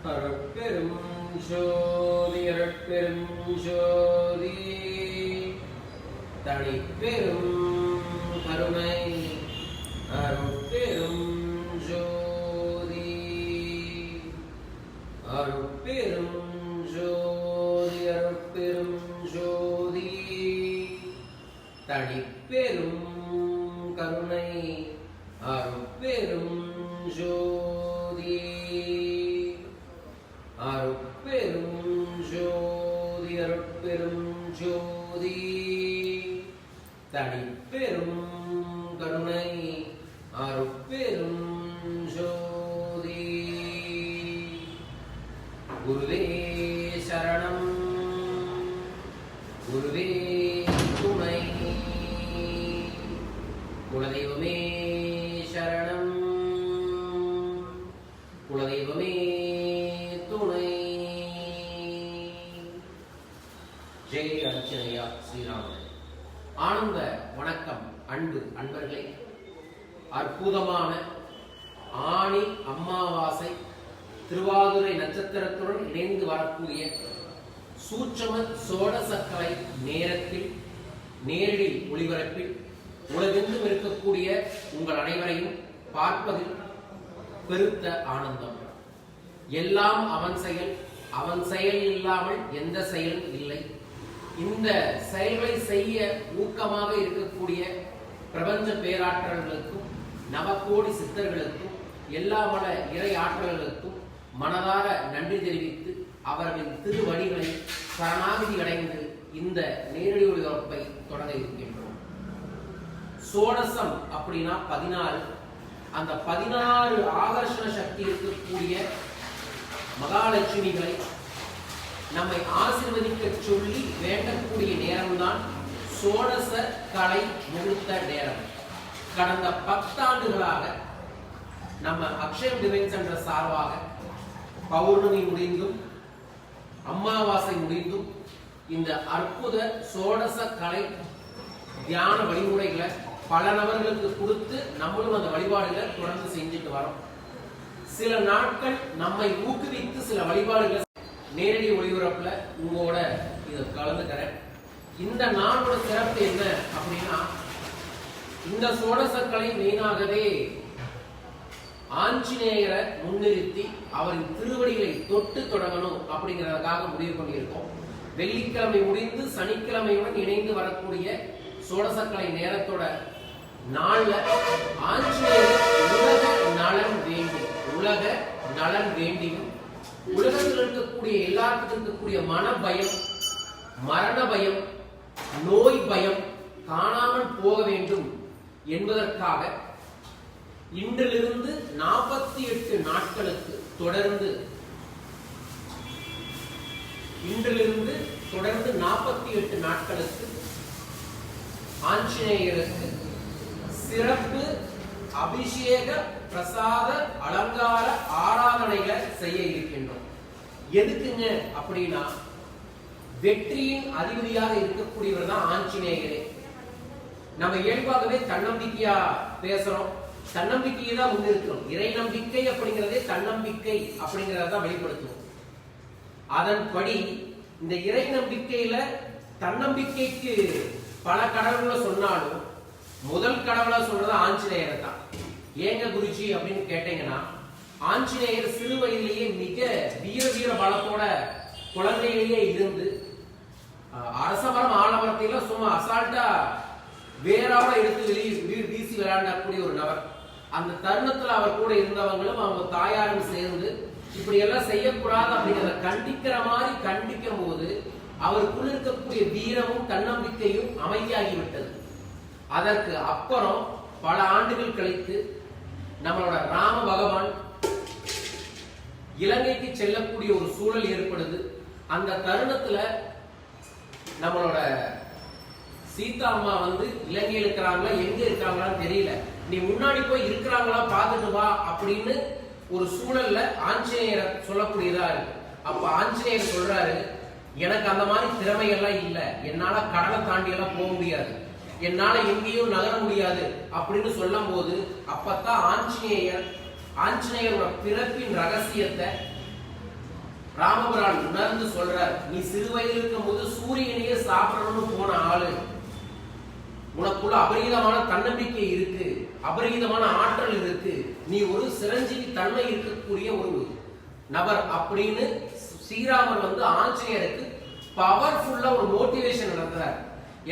அருட்பெரும் ஜோதி அருட்பெரும் ஜோதி தனிப்பெரும் கருணை அருட்பெரும் ஜோதி அருட்பெரும் ஜோதி அருட்பெரும் ஜோதி தனிப்பெரும் கருணை அருட்பெரும் ஜோதி அருட்பெரும் ஜோதி அருட்பெரும் ஜோதி தனிப்பெரும் கருணை அருட்பெரும் ஜோதி குருவே சரணம் குருவே துணை குலதெய்வமே சரணம் குலதெய்வமே துணை. ஜெய் அர்ச்சனையா ஸ்ரீராமன். ஆனந்த வணக்கம் அன்பு அன்பர்களே. அற்புதமான ஆனி அமாவாசை திருவாதிரை நட்சத்திரத்துடன் இணைந்து வரக்கூடிய சூட்சம சோடசக்கலை நேரத்தில் நேரடி ஒளிபரப்பில் உலகெங்கும் இருக்கக்கூடிய உங்கள் அனைவரையும் பார்ப்பதில் பெருத்த ஆனந்தம். எல்லாம் அவன் செயல், அவன் செயல் இல்லாமல் எந்த செயலும் இல்லை. இந்த செயல்களை செய்ய ஊக்கமாக இருக்கக்கூடிய பிரபஞ்ச பேராற்றல்களுக்கும் நவகோடி சித்தர்களுக்கும் எல்லா மல இறை ஆற்றல்களுக்கும் மனதார நன்றி தெரிவித்து அவர்களின் திருவடிகளை சரணாகதி அடைந்து இந்த நேரடி ஒளிபரப்பை தொடங்க இருக்கின்றோம். சோடசம் அப்படின்னா 16. அந்த 16 ஆகர்ஷண சக்தி இருக்கக்கூடிய மகாலட்சுமிகளை நம்மை ஆசீர்வதிக்க சொல்லி வேண்டக்கூடிய நேரம்தான் சோடச கலை முகூர்த்த நேரம். கடந்த 10 ஆண்டுகளாக நம்ம அக்ஷயம் டிவைன் சென்டர் சார்பாக பௌர்ணமி முடிந்தும் அமாவாசை முடிந்தும் இந்த அற்புத சோடச கலை தியான வழிமுறைகளை பல நபர்களுக்கு கொடுத்து நம்மளும் அந்த வழிபாடுகளை தொடர்ந்து செஞ்சுட்டு வரோம். சில நாட்கள் நம்மை ஊக்குவித்து சில வழிபாடுகளை நேரடி ஒளிபரப்புல உங்களோட இதை கலந்துக்கிறேன். இந்த நாளோட சிறப்பு என்ன அப்படின்னா, இந்த சோடசக்கலை மெயினாகவே ஆஞ்சநேயரை முன்னிறுத்தி அவரின் திருவடிகளை தொட்டு தொடங்கணும் அப்படிங்கிறதுக்காக முடிவு பண்ணியிருக்கோம். வெள்ளிக்கிழமை முடிந்து சனிக்கிழமையுடன் இணைந்து வரக்கூடிய சோடசக்கலை நேரத்தோட நாள்ல ஆஞ்சநேயர் உலக நலன் வேண்டி உலக நலன் வேண்டியும் உலகத்தில் இருக்கக்கூடிய எல்லாத்துக்கும் இருக்கக்கூடிய மன பயம், மரண பயம், நோய் பயம் காணாமல் போக வேண்டும் என்பதற்காக இன்றிலிருந்து 48 நாட்களுக்கு தொடர்ந்து 48 நாட்களுக்கு ஆஞ்சநேயருக்கு சிறப்பு அபிஷேக பிரசாத அலங்கார ஆராதனைகளை செய்ய இருக்கின்றோம். எதுக்குங்க அப்படின்னா, வெற்றியின் அதிபதியாக இருக்கக்கூடியவர் தான் ஆஞ்சநேயரே. நம்ம இயல்பாகவே தன்னம்பிக்கையா பேசுறோம், தன்னம்பிக்கையை தான் முன்னிறுக்கிறோம். இறை நம்பிக்கை அப்படிங்கிறதே தன்னம்பிக்கை அப்படிங்கிறத வெளிப்படுத்துவோம். அதன்படி இந்த இறை நம்பிக்கையில தன்னம்பிக்கைக்கு பல கடவுளை சொன்னாலும் முதல் கடவுளை சொல்றது ஆஞ்சநேயரை தான். ஏங்க குருஜி அப்படின்னு கேட்டீங்கன்னா, ஆஞ்சநேயர் சிறு வயதிலேயே மிக வீர பலத்தோட குழந்தையிலேயே இருந்து அரசமரம் ஆலமரத்தையெல்லாம் சும்மா அசால்ட்டா வேறாவ எடுத்து வீசி விளையாடக்கூடிய ஒரு நபர். அந்த தருணத்துல அவர் கூட இருந்தவங்களும் அவங்க தாயாரும் சேர்ந்து இப்படி எல்லாம் செய்யக்கூடாது அப்படிங்கிறத கண்டிக்கிற மாதிரி கண்டிக்கும் போது அவருக்குள்ள இருக்கக்கூடிய வீரமும் தன்னம்பிக்கையும் அமைதியாகிவிட்டது. அதற்கு அப்புறம் பல ஆண்டுகள் கழித்து நம்மளோட ராம பகவான் இலங்கைக்கு செல்லக்கூடிய ஒரு சூழல் ஏற்படுது. அந்த தருணத்துல நம்மளோட சீதா அம்மா இலங்கையில் இருக்கிறாங்களா எங்க இருக்கிறாங்களான்னு தெரியல, நீ முன்னாடி போய் இருக்கிறாங்களா பார்த்துட்டு வா அப்படின்னு ஒரு சூழல்ல ஆஞ்சநேயரை சொல்லக்கூடியதா இருக்கு. அப்ப ஆஞ்சநேயர் சொல்றாரு, எனக்கு அந்த மாதிரி திறமைகள்லாம் இல்லை, என்னால கடலை தாண்டி எல்லாம் போக முடியாது, என்னால எங்கேயும் நகர முடியாது அப்படின்னு சொல்லும் போது அப்பத்தான் ஆஞ்சநேயரோட பிறப்பின் ரகசியத்தை ராமபிரான் உணர்ந்து சொல்றார், நீ சிறு வயதில் இருக்கும் போது சூரியனையே சாப்பிடணும்னு போன ஆளு, உனக்குள்ள அபரீதமான தன்னம்பிக்கை இருக்கு, அபரீதமான ஆற்றல் இருக்கு, நீ ஒரு சிரஞ்சீவி தன்மை இருக்கக்கூடிய ஒரு நபர் அப்படின்னு ஸ்ரீராமர் ஆஞ்சநேயருக்கு பவர்ஃபுல்லா ஒரு மோட்டிவேஷன் நடத்துறார்.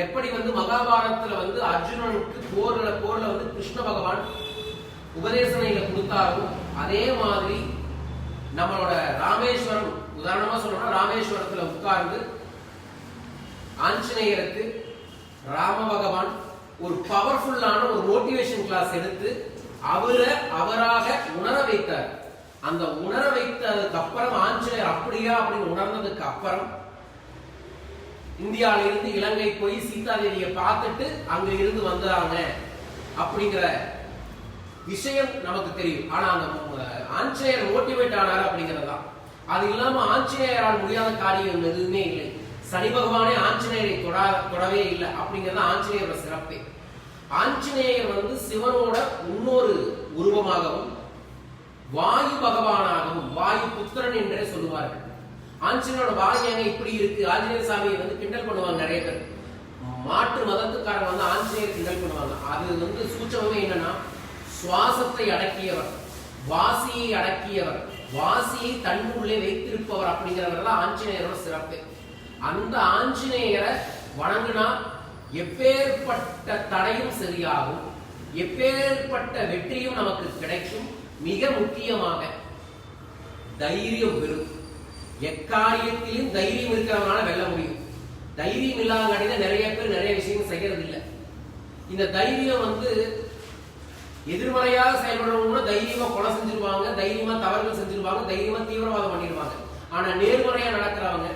எப்படி மகாபாரதத்துல அர்ஜுனனுக்கு போர்ல கிருஷ்ண பகவான் உபதேசனையில கொடுத்தாரோ அதே மாதிரி நம்மளோட ராமேஸ்வரம், உதாரணமா சொல்லணும், ராமேஸ்வரத்துல உட்கார்ந்து ஆஞ்சநேயருக்கு ராம பகவான் ஒரு பவர்ஃபுல்லான ஒரு மோட்டிவேஷன் கிளாஸ் எடுத்து அவராக உணர வைத்தார். அந்த உணர வைத்ததுக்கு அப்புறம் ஆஞ்சநேயர் அப்படியா அப்படின்னு உணர்ந்ததுக்கு அப்புறம் இந்தியாவில இருந்து இலங்கை போய் சீதாதேவியை பார்த்துட்டு அங்க இருந்து வந்தாங்க அப்படிங்கிற விஷயம் நமக்கு தெரியும். ஆனா அந்த ஆஞ்சநேயர் மோட்டிவேட் ஆனார் அப்படிங்கறதுதான். அது இல்லாம ஆஞ்சநேயரால் முடியாத காரியம் எதுவுமே இல்லை. சனி பகவானே ஆஞ்சநேயரை தொடவே இல்லை அப்படிங்கறது ஆஞ்சநேயரோட சிறப்பே. ஆஞ்சநேயர் சிவனோட இன்னொரு உருவமாகவும் வாயு பகவானாகவும் வாயு புத்திரன் என்றே சொல்லுவார்கள். ஆஞ்சநேயரோட வாயு இப்படி இருக்கு, ஆஞ்சநேய சாமியை கிண்டல் பண்ணுவாங்க நிறைய பேர். மாற்று மதத்துக்காரங்க ஆஞ்சநேயர் கிண்டல் பண்ணுவாங்க. அது சூட்சமே என்னன்னா, சுவாசத்தை அடக்கியவர், வாசியை அடக்கியவர், வாசியை தன்னுள்ளே வைத்திருப்பவர் அப்படிங்கிறவர் தான் ஆஞ்சநேயரோட சிறப்பு. அந்த ஆஞ்சநேயரை வணங்கினா எப்பேற்பட்ட தடையும் சரியாகும், எப்பேற்பட்ட வெற்றியும் நமக்கு கிடைக்கும். மிக முக்கியமாக தைரியம் பெறும். எக்காரியத்திலும் தைரியம் இருக்கிறவனால வெல்ல முடியும். தைரியம் இல்லாத நிறைய பேர் நிறைய விஷயங்கள் செய்யறது இல்லை. இந்த தைரியம் எதிர்மறையாக செயல்படுறவங்க தைரியமா கொலை செஞ்சிருவாங்க, தைரியமா தவறுகள் செஞ்சிருவாங்க, தைரியமா தீவிரவாதம் பண்ணிடுவாங்க. ஆனா நேர்மறையா நடக்கிறவங்க,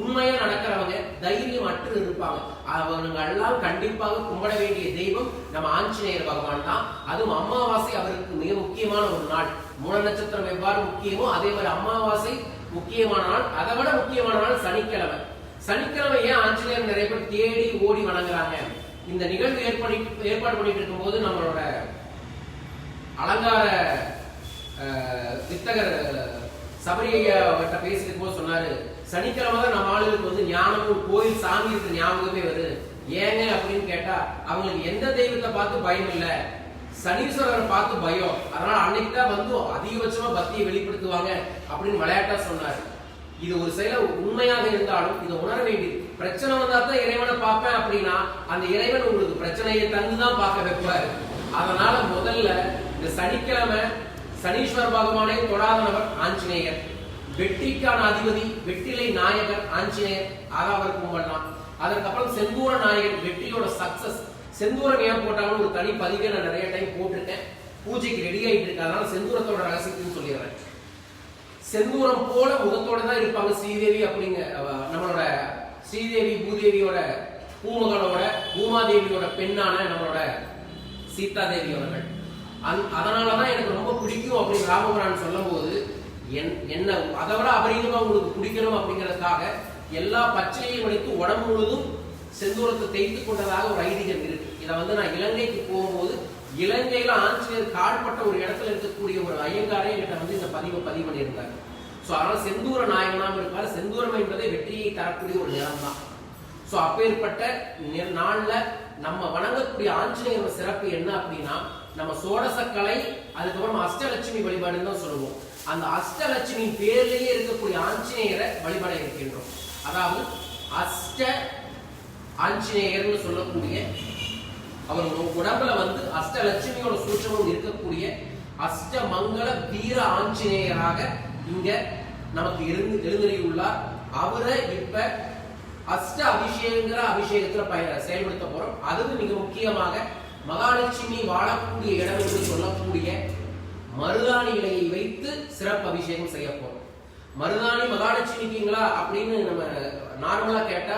உண்மையா நடக்கிறவங்க தைரியம் அற்று இருப்பாங்க. அவங்க எல்லாம் கண்டிப்பாக கும்பிட வேண்டிய தெய்வம் நம்ம ஆஞ்சநேயர் பகவான் தான். அதுவும் அமாவாசை அவருக்கு மிக முக்கியமான ஒரு நாள். மூல நட்சத்திரம் எவ்வாறு முக்கியமோ அதே மாதிரி அமாவாசை முக்கியமான நாள். அதை விட முக்கியமான நாள் சனிக்கிழமை. சனிக்கிழமை ஏன் ஆஞ்சநேயர் நிறைய பேர் தேடி ஓடி வணங்குறாங்க? இந்த நிகழ்வு ஏற்பாடு பண்ணிட்டு இருக்கும் போது நம்மளோட அலங்கார வித்தகர் சபரியையா அவர்கிட்ட பேசிட்டு போது சொன்னாரு, சனிக்கிழமை தான் நம்ம ஆளுகளுக்கு ஞானமும் கோயில் சாமி இருக்கிற ஞாபகமே வருது. ஏங்க அப்படின்னு கேட்டா, அவங்களுக்கு எந்த தெய்வத்தை பார்த்து பயம் இல்ல, சனீஸ்வரரை பார்த்து பயம். அதனால அன்னைக்கு தான் அதிகபட்சமா பக்தியை வெளிப்படுத்துவாங்க அப்படின்னு விளையாட்டா சொன்னாரு. இது ஒரு செயல உண்மையாக இருந்தாலும் இதை உணர வேண்டியது. பிரச்சனை வந்தா தான் இறைவனை பார்ப்பேன் அப்படின்னா அந்த இறைவன் உங்களுக்கு பிரச்சனையை தந்துதான் பார்க்க வைப்பாரு. அதனால முதல்ல இந்த சனிக்கிழமை சனீஸ்வர பகவானை தொடாத நபர் ஆஞ்சநேயர். வெற்றிக்கான அதிபதி, வெற்றிலை நாயகர் ஆஞ்சநேயர், அவருக்கு கும்பிடலாம். அதற்கப்புறம் செந்தூர நாயகர், வெற்றியோட சக்சஸ். செந்தூரம் ஏன் போட்டாங்கன்னு ஒரு தனி பதிவே நான் நிறைய டைம் போட்டிருக்கேன். பூஜைக்கு ரெடி ஆயிட்டு இருக்கு. அதனால செந்தூரத்தோட ரகசியத்தையும் சொல்லிடுறேன். செந்தூரம் போல முகத்தோட தான் இருப்பாங்க ஸ்ரீதேவி அப்படிங்க. நம்மளோட ஸ்ரீதேவி பூதேவியோட பூமகளோட பூமாதேவியோட பெண்ணான நம்மளோட சீதாதேவி அவர்கள். அதனாலதான் எனக்கு ரொம்ப பிடிக்கும் அப்படின்னு ராமபுரான் சொல்லும் போது என்ன அதை விட அபரீதமா உங்களுக்கு பிடிக்கணும் அப்படிங்கிறதுக்காக எல்லா பச்சையையும் எடுத்து உடம்பு முழுதும் செந்தூரத்தை தேய்த்து கொண்டதாக ஒரு ஐதீகம் இருக்கு. இதை நான் இலங்கைக்கு போகும்போது இலங்கையில ஆஞ்சநேயர் கால்பட்ட ஒரு இடத்துல இருக்கக்கூடிய ஒரு ஐயங்காரே என்கிட்ட இந்த பதிவு பண்ணியிருந்தாங்க. சோ அதனால செந்தூர நாயகனாக இருப்பாரு. செந்தூரம் என்பதை வெற்றியை தரக்கூடிய ஒரு நிறம் தான். சோ அப்பேற்பட்ட நாள்ல நம்ம வணங்கக்கூடிய ஆஞ்சநேயரோட சிறப்பு என்ன அப்படின்னா, நம்ம சோடசக்கலை அதுக்கப்புறம் அஷ்டலட்சுமி வழிபாடுன்னு தான் சொல்லுவோம். அந்த அஷ்டலட்சுமி பேர்லயே இருக்கக்கூடிய ஆஞ்சநேயரை வழிபட இருக்கின்றோம். அதாவது அஷ்ட ஆஞ்சநேயர்னு சொல்லக்கூடிய அவர் உடம்புல அஷ்டலட்சுமியோட சூட்சமும் இருக்கக்கூடிய அஷ்ட மங்கள வீர ஆஞ்சநேயராக இங்க நமக்கு எழுந்தறியுள்ளார். அவரை இப்ப அஷ்ட அபிஷேகங்கிற அபிஷேகத்துல செயல்படுத்த போறோம். அதுவும் மிக முக்கியமாக மகாலட்சுமி வாழக்கூடிய இடம் என்று சொல்லக்கூடிய மருதாணி இலையை வைத்து சிறப்பு அபிஷேகம் செய்ய போறோம். மருதாணி மகாலட்சுமிக்குங்களா அப்படின்னு நம்ம நார்மலா கேட்டா,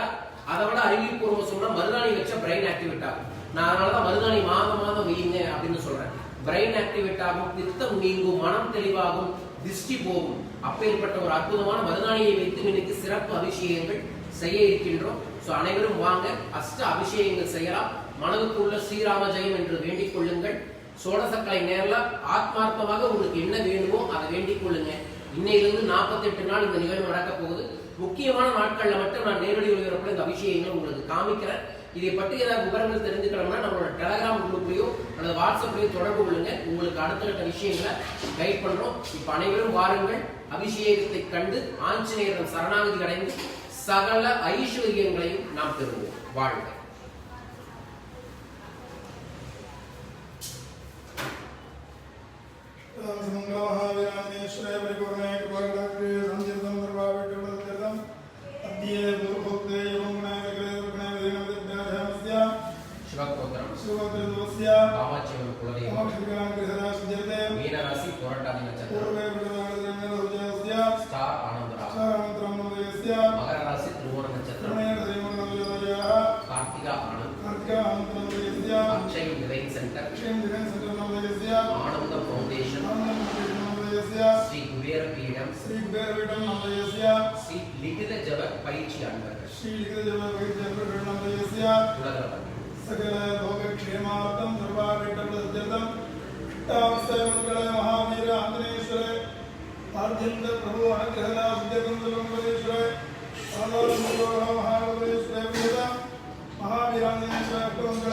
அதை விட அறிவிப்பூர்வம் சொன்னா மருதாணி வச்ச பிரெயின் ஆக்டிவேட் ஆகும். நான் அதனாலதான் மருதாணி மாதம் வையுங்க அப்படின்னு சொல்றேன். பிரெயின் ஆக்டிவேட் ஆகும், பித்தம் நீங்கும், மனம் தெளிவாகும், திருஷ்டி போகும். அப்பேற்பட்ட ஒரு அற்புதமான மருதாணியை வைத்து இன்னைக்கு சிறப்பு அபிஷேகங்கள் செய்ய இருக்கின்றோம். சோ அனைவரும் வாங்க, அஷ்ட அபிஷேகங்கள் செய்யலாம். மனதுக்குள்ள ஸ்ரீராம ஜெயம் என்று வேண்டிக் கொள்ளுங்கள். சோடசக்கலை நேரில் ஆத்மார்த்தமாக உங்களுக்கு என்ன வேணுமோ அதை வேண்டிக் கொள்ளுங்க. இன்னையிலிருந்து 48 நாள் இந்த நிகழ்வு நடக்க போகுது. முக்கியமான நாட்கள்ல மட்டும் நான் நேரடி ஒளிபரப்புல இந்த அபிஷேகங்கள் உங்களுக்கு காமிக்கிறேன். இதை பற்றி ஏதாவது விவரங்கள் தெரிஞ்சுக்கணும்னா நம்மளோட டெலகிராம் குரூப்லயோ அல்லது வாட்ஸ்அப்லயோ தொடர்பு கொள்ளுங்க. உங்களுக்கு அடுத்தடுத்த விஷயங்களை கைட் பண்றோம். இப்ப அனைவரும் வாருங்கள், அபிஷேகத்தை கண்டு ஆஞ்சநேயரிடம் சரணாகதி அடைந்து சகல ஐஸ்வர்யங்களையும் நாம் பெறுவோம். வாழ்க. மீனராசி போராட்டாதி நட்சத்திரம், ஸ்டார் ஆனந்தராம், மகர ராசி திருவோண நட்சத்திரம், கார்த்திகா ஆனந்த், அக்ஷய் டிவைன் சென்டர், ஆனந்த ஃபவுண்டேஷன், ஸ்ரீ குபேர பீடம், ஸ்ரீ லிகித ஜப பயிற்சி அன்பர்கள், உலக सकल लोकक्षेमार्थं सर्वारिष्टप्रसिद्धं अष्टावक्र महावीर आंजनेश्वर आद्यंत प्रभु अनुग्रहदा सिद्धं सर्वंपदेश्वर आधारमूल महाबलेश्वर वेद महावीर आंजनेश्वर अष्टवक्र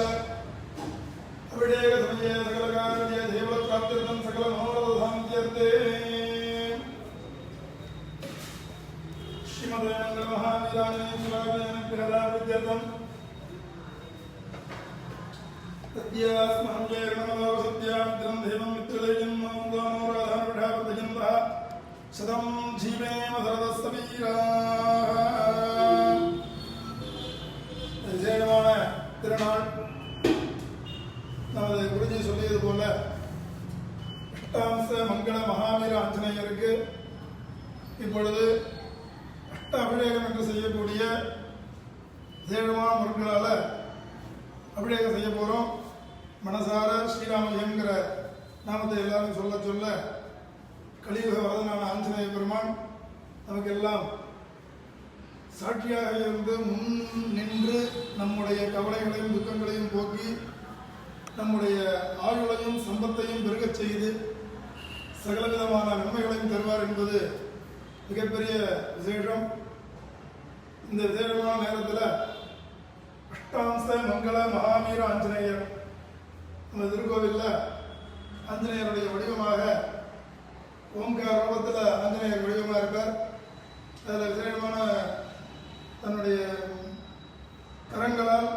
अभिषेक समये सकल कार्य देव प्राप्त्यर्थं सकल मनोरथ सान्त्यर्थे श्रीमते मंगल महावीर आंजनेश्वर अनुग्रहदा सिद्धं सत्यास्महं जय नमो सत्यां देवं मित्रदैवं मौदानो राधानुढापदयन्तः सदं जीवेम सरदस्तवीरा விசேஷமான திருநாள். நமது குருஜி சொல்லியது போல அஷ்டாம்ச மங்கள மகாவீர ஆஞ்சநேயருக்கு இப்பொழுது அஷ்ட அபிஷேகம் என்று செய்யக்கூடிய விசேஷமான பொருட்களால் அபிஷேகம் செய்ய போகிறோம். மனசார ஸ்ரீராமஜெயங்கிற நாமத்தை எல்லாரும் சொல்ல சொல்ல கலியுக வரதனான ஆஞ்சநேய பெருமான் நமக்கெல்லாம் சாட்சியாக இருந்து முன் நின்று நம்முடைய கவலைகளையும் துக்கங்களையும் போக்கி நம்முடைய ஆயுளையும் சம்பத்தையும் பெருகச் செய்து சகலவிதமான நன்மைகளையும் தருவார் என்பது மிகப்பெரிய விசேஷம். இந்த விசேஷமான நேரத்தில் அஷ்டாம்ச மங்கள மகாவீர ஆஞ்சநேயர் நம்ம திருக்கோவிலில் ஆஞ்சநேயருடைய வடிவமாக ஓம்கார ரூபத்தில் ஆஞ்சநேயர் வடிவமாக இருக்கார். அதில் விசேஷமான தன்னுடைய கரங்களால்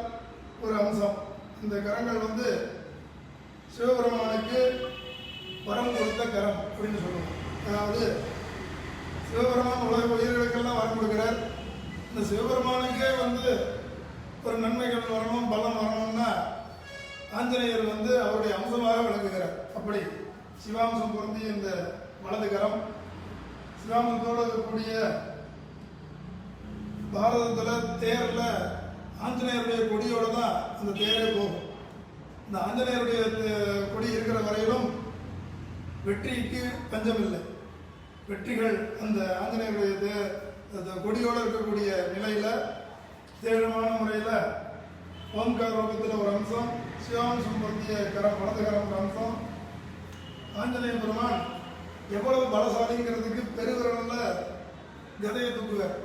ஒரு அம்சம். இந்த கரங்கள் சிவபெருமானுக்கு வரம் கொடுத்த கரம் அப்படின்னு சொல்லுவோம். அதாவது சிவபெருமான் உலக உயிர்களுக்கெல்லாம் வரம் கொடுக்கிறார். இந்த சிவபெருமானுக்கே ஒரு நன்மைகள் வரணும், பலம் வரணும்னா ஆஞ்சநேயர் அவருடைய அம்சமாக விளங்குகிறார். அப்படி சிவாம்சம் பொருந்திய இந்த வலது கரம் சிவாம்சத்தோடு இருக்கக்கூடிய பாரதத்தில் தேரில் ஆஞ்சநேயருடைய கொடியோடு தான் அந்த தேரே போகும். இந்த ஆஞ்சநேயருடைய கொடி இருக்கிற வரையிலும் வெற்றிக்கு பஞ்சமில்லை. வெற்றிகள் அந்த ஆஞ்சநேயருடைய கொடியோடு இருக்கக்கூடிய நிலையில் விசேஷமான முறையில் ஓம்கார ரூபத்தில் ஒரு அம்சம், சிவாம்சம் பொருந்திய கரம் வலது கரம் ஒரு அம்சம். ஆஞ்சநேய பெருமான் எவ்வளவு பலசாலிங்கிறதுக்கு பெருவிரலில் கதையை தூக்குவார்.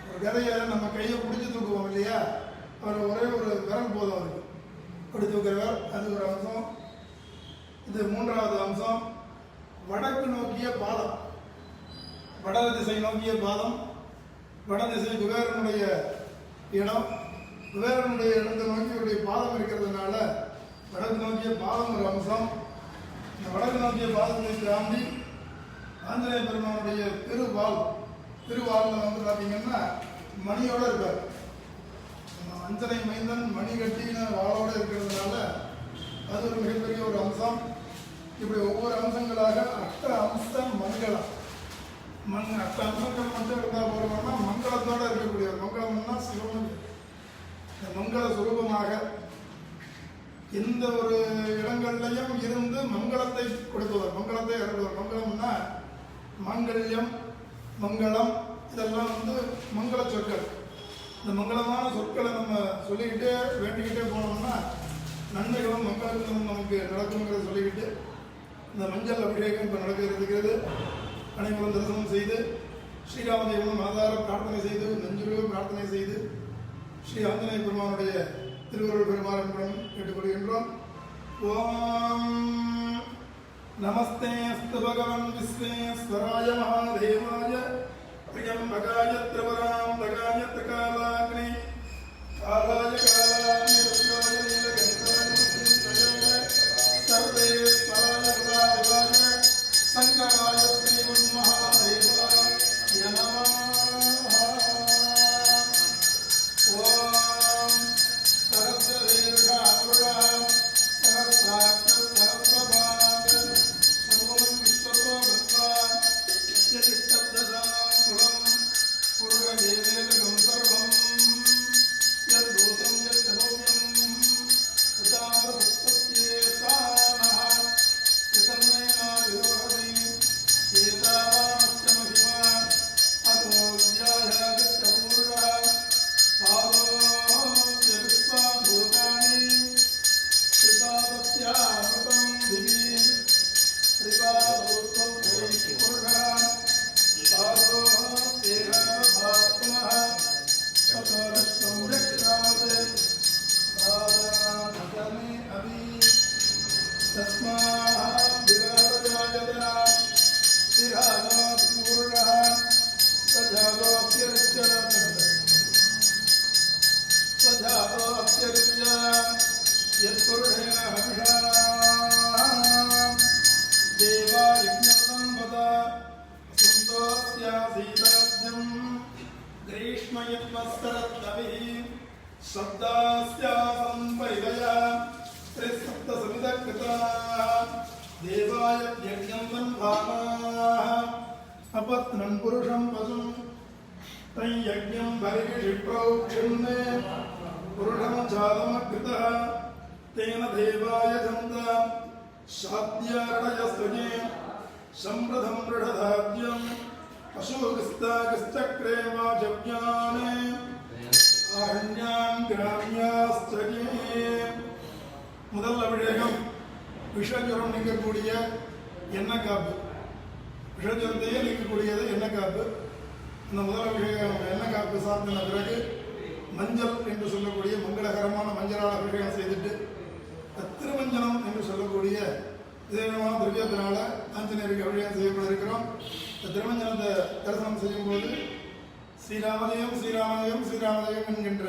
ஒரு கதையை நம்ம கையை பிடிச்சி தூக்குவோம் இல்லையா, அவர் ஒரே ஒரு விரல் போதும் அவருக்கு அப்படி தூக்குறவர். அது ஒரு அம்சம். இது மூன்றாவது அம்சம், வடக்கு நோக்கிய பாதம், வட திசை நோக்கிய பாதம். வடதிசை குபேரனுடைய இடம், குபேரனுடைய இடத்தை நோக்கியுடைய பாதம் இருக்கிறதுனால வடக்கு நோக்கிய பாதம் ஒரு அம்சம். இந்த வடக்கு நோக்கிய பாதத்தை தாண்டி ஆஞ்சநேய பெருமானுடைய திருவாலில் பார்த்தீங்கன்னா மணியோடு இருப்பார். அஞ்சனை மைந்தன் மணி கட்டின வாளோடு இருக்கிறதுனால அது ஒரு மிகப்பெரிய ஒரு அம்சம். இப்படி ஒவ்வொரு அம்சங்களாக அஷ்ட அம்ச மங்களம். அஷ்ட அம்சங்கள் மட்டும் இருந்தால் போகிறோம்னா மங்களத்தோடு இருக்கக்கூடிய மங்களம்னா சிவம். இந்த மங்கள சுரூபமாக எந்த ஒரு இடங்கள்லையும் இருந்து மங்களத்தை கொடுப்பவர், மங்களத்தை அருள்வர். மங்களம்னா மாங்கல்யம், மங்களம், இதெல்லாம் மங்கள சொற்கள். இந்த மங்களமான சொற்களை நம்ம சொல்லிக்கிட்டே வேண்டிக்கிட்டே போனோம்னா நன்மைகளும் மங்களங்களும் நமக்கு நடக்குங்கிறத சொல்லிக்கிட்டு இந்த மஞ்சள் அபிஷேகம் இப்போ நடக்க இருக்கிறது. அனைவரும் தரிசனம் செய்து ஸ்ரீராமதேவனும் ஆதார பிரார்த்தனை செய்து நெஞ்சுருக பிரார்த்தனை செய்து ஸ்ரீ ஆஞ்சநேய பெருமானுடைய திருவருள் பெருமாறுடன் கேட்டுக்கொள்கின்றோம். ஓம் நமஸ்தே அஸ்து பகவன் விஸ்வேஸ்வராய மகாதேவாய பிரியம்பகாய திரிபுராந்தகாய திரிகாலாக்னி காலாய காலாய ருத்ராய நீலகண்டாய முத்ரிந்தகாய சர்வேஸ்வராய சதாசிவாய சங்கராய ஸ்ரீமன்மகாதேவாய நமः. ஓம் சஹஸ்ரதீர்ഘா புருஷா சஹஸ்ராட்ச சஹஸ்ரபாத சர்வம் விஸ்வதோ பத்வான் யதிஷ்டப்ததாம் குலம் புருஷதேவேதகம் சர்வம் யத்தூதம் யத்தபவ்யம் உதாமபுத்தஸ்யே சானः யதன்மேனா விரோஹதி ஏதாவானஸ்ய மகிமா அதோ வித்யாயாதித்யபூர்ணா பாவோஸ்ய விஸ்வான் பூதானி த்ரிபாதஸ்யாமృతం திவி த்ரிபாதோத்வம் புருஷா பாவோஸ்யேகாமபாத்மः ததோரஸ்வம் விக்ராமதே பாதானதமே அபி தஸ்மாத் விராஜாயதனா விராஜாத் பூர்ணः स्वजातोऽप्यरित्य यत्पुरुषेण हर्षा देवा यज्ञं वद सुन्दोऽस्यासीदाज्ञम् ग्रीष्मयत्मस्तरद्दविः शब्दास्यासं परिदया त्रिसप्तसमिदकृताः देवाय यज्ञं वन्भामाः अपत्नं पुरुषं पशुं तयज्ञं बलिषिप्रोक्षिन्ने पुरुषं चालमकृतः तेन देवाय छन्दा शाद्यारणयस्वजे सम्प्रथं दृढधाद्यं पशुगस्तागश्चक्रे वाजव्याने आरण्यां ग्राम्याश्चर्ये. முதல் அபிஷேகம் விஷஜுரம் நீங்கக்கூடிய எண்ணெய் காப்பு. விஷஜுரத்தையே நீக்கக்கூடியது எண்ணெய் காப்பு. இந்த முதல் அபிஷேகம் எண்ணெய் காப்பு சாத்தின பிறகு மஞ்சள் என்று சொல்லக்கூடிய மங்களகரமான மஞ்சளால் அபிஷேகம் செய்துட்டு திருமஞ்சனம் என்று சொல்லக்கூடிய விதவிதமான திரவியத்தினால ஆஞ்சநேயருக்கு அபிஷேகம் செய்யப்பட இருக்கிறோம். இந்த திருமஞ்சனத்தை தரிசனம் செய்யும்போது ஸ்ரீராமதேவம் ஸ்ரீராமதேவம் ஸ்ரீராமதேவம் என்கின்ற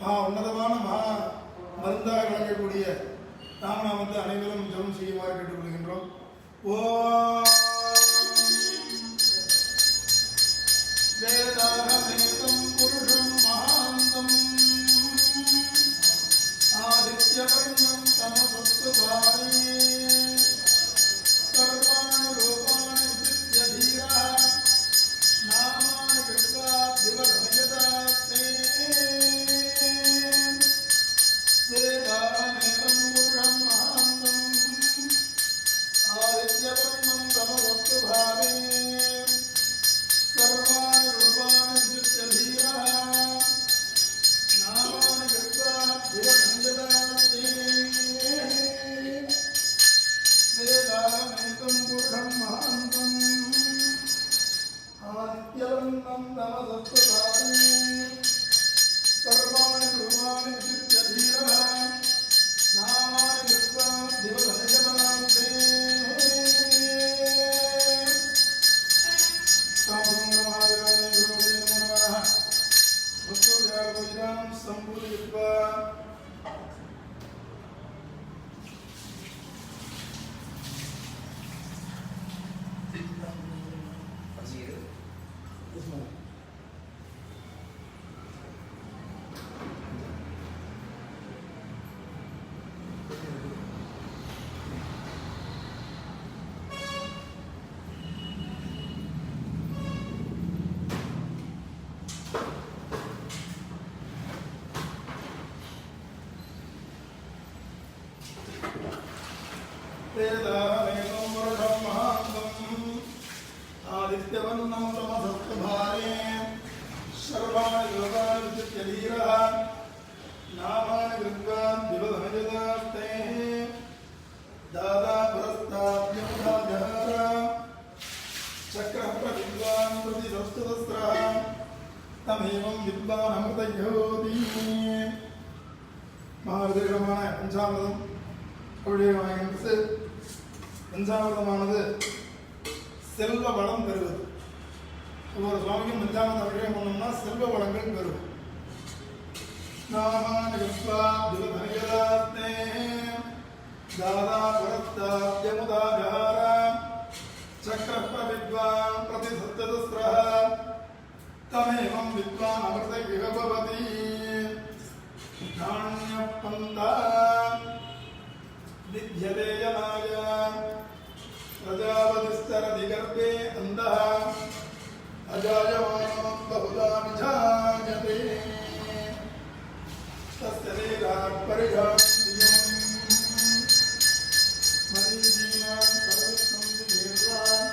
மகா உன்னதமான மகா மருந்தாக விளங்கக்கூடிய ராமநாமத்தை அனைவரும் ஜெபம் செய்யுமாறு கேட்டுக்கொள்கின்றோம். ஓம் வேதாகமேதம் புருஷம் மகாந்தம் ஆதித்யவர்ணம் தமசத்வாரே சர்வாணி ரூபாணி வித்யதீரா நாமானி கிருத்வா திவசமயதாஸ்தே. வேதாகமேதம் புருஷம் மகாந்தம் ஆதித்யவர்ணம் தமசத்வாரே सर्वाणि रूपाणि विद्यधीरः नामानि कृत्वा दिवसंयदास्ते. वेदाहमेकं पुरुषं महान्तम् आदित्यवर्णं तमसत्त्वधारी सर्वाणि रूपाणि विद्यधीरः नामानि कृत्वा दिवसंयदास्ते. वेदाहमेकं पुरुषं महान्तम् आदित्यवर्णं तमसत्त्वभारे तमेवं विद्वान् अमृतज्ञोति மகாவிதமான பஞ்சாமிரதம் அபிஷேகமாகின்றது. பஞ்சாமிரதமானது செல்வ வளம் பெறுவது. ஒவ்வொரு சுவாமிக்கும் பஞ்சாமிரத அபிஷேகம் பண்ணோம்னா செல்வ வளங்கள் பெறும். நாமானிகஸ்வாத்யுதனயதாத்மே தாதா புரத்தாத்யமுதாகாரா சக்கரப்ரவித்வான் பிரதிசத்ததஸ்ரஹ தமேவம் வித்வான் அமிர்தயிஹ பவதி. நாண்யப்பந்தா வித்யதே யமாய பிரஜாபதிஸ்தரதி கர்ப்பே அந்தः அஜாயமானோ பகுதா விஜாயதே தஸ்ய தேகாத் பரிஜாத்யம் மரீஜீனாம் பரவிஷ்ணம் விதேவான்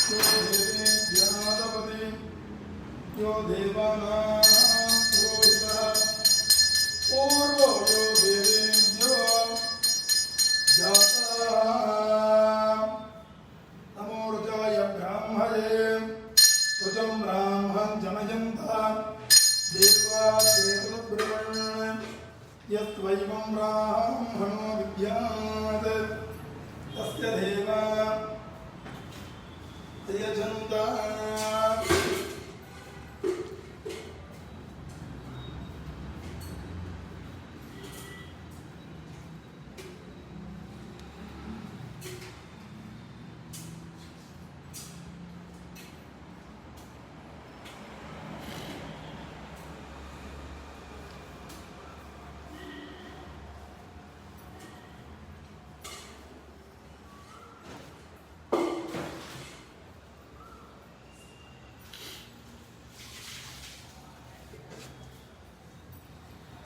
யோ தேவேத்யாதபதி யோ தேவானாம் புரோஹிதः पूर्वो यो देवेभ्यो जाता नमो रुचाय ब्राह्मणे रुचं ब्राह्मं जनयन्ता देवादेवब्रह्मन् यस्त्वैवं ब्राह्मणो विद्यात् तस्य देवा यजन्ता.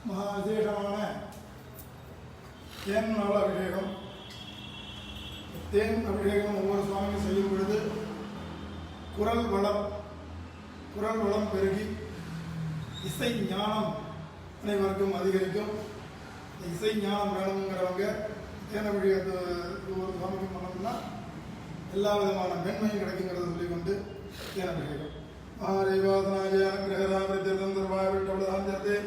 மகா விசேஷமான தேன் நாள் அபிஷேகம். தேன் அபிஷேகம் ஒவ்வொரு சுவாமியும் செய்யும் பொழுது குரல் வளம் பெருகி இசை ஞானம் அனைவருக்கும் அதிகரிக்கும். இசை ஞானம் வேணுங்கிறவங்க தேன் அபிஷேகத்தை ஒவ்வொரு சுவாமிக்கும் பண்ணோம்னா எல்லா விதமான மென்மையும் கிடைக்குங்கிறத சொல்லிக்கொண்டு தேன் அபிஷேகம். மகாதேவாதனாய அனுகிரகதாமிருத்தம் தர்வாய் விட்டவளதாஞ்சத்தே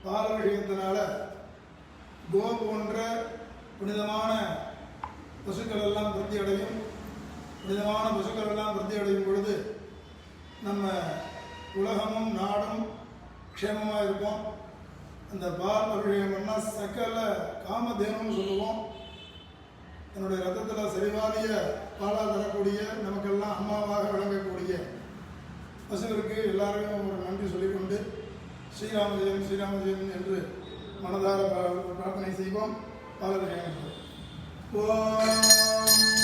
பாலபிஷேகத்தினால கோ போன்ற புனிதமான பசுக்கள் எல்லாம் விருத்தி அடையும். புனிதமான பசுக்கள் எல்லாம் விருத்தி அடையும் பொழுது நம்ம உலகமும் நாடும் க்ஷேமமாக இருப்போம். அந்த பால் அபிஷேகம் பண்ணால் சக்கல காமதேனுன்னு சொல்லுவோம். என்னுடைய ரத்தத்தில் சரிவாரிய பாலாக தரக்கூடிய நமக்கெல்லாம் அம்மாவாக விளங்கக்கூடிய பசுகளுக்கு எல்லாருக்கும் ஒரு நன்றி சொல்லிக்கொண்டு ஸ்ரீராமஜெயம் ஸ்ரீராமஜெயம் என்று மனதார பிரார்த்தனை செய்வோம். பாலபிஷேகம் ஓம்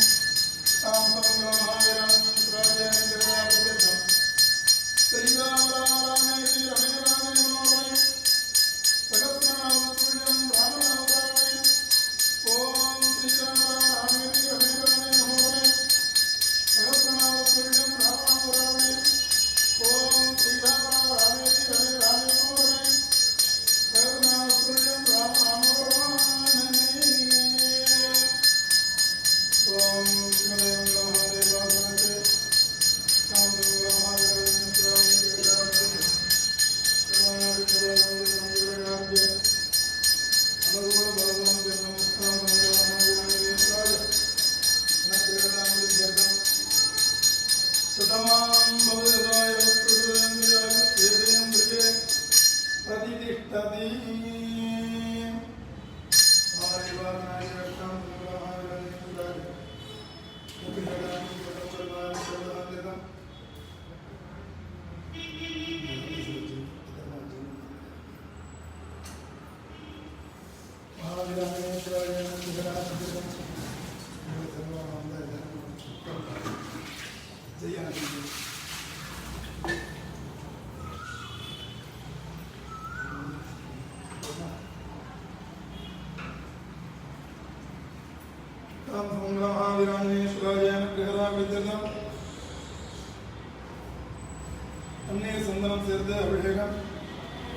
அந்நீர் சந்தனம் சேர்ந்து அபிஷேகம்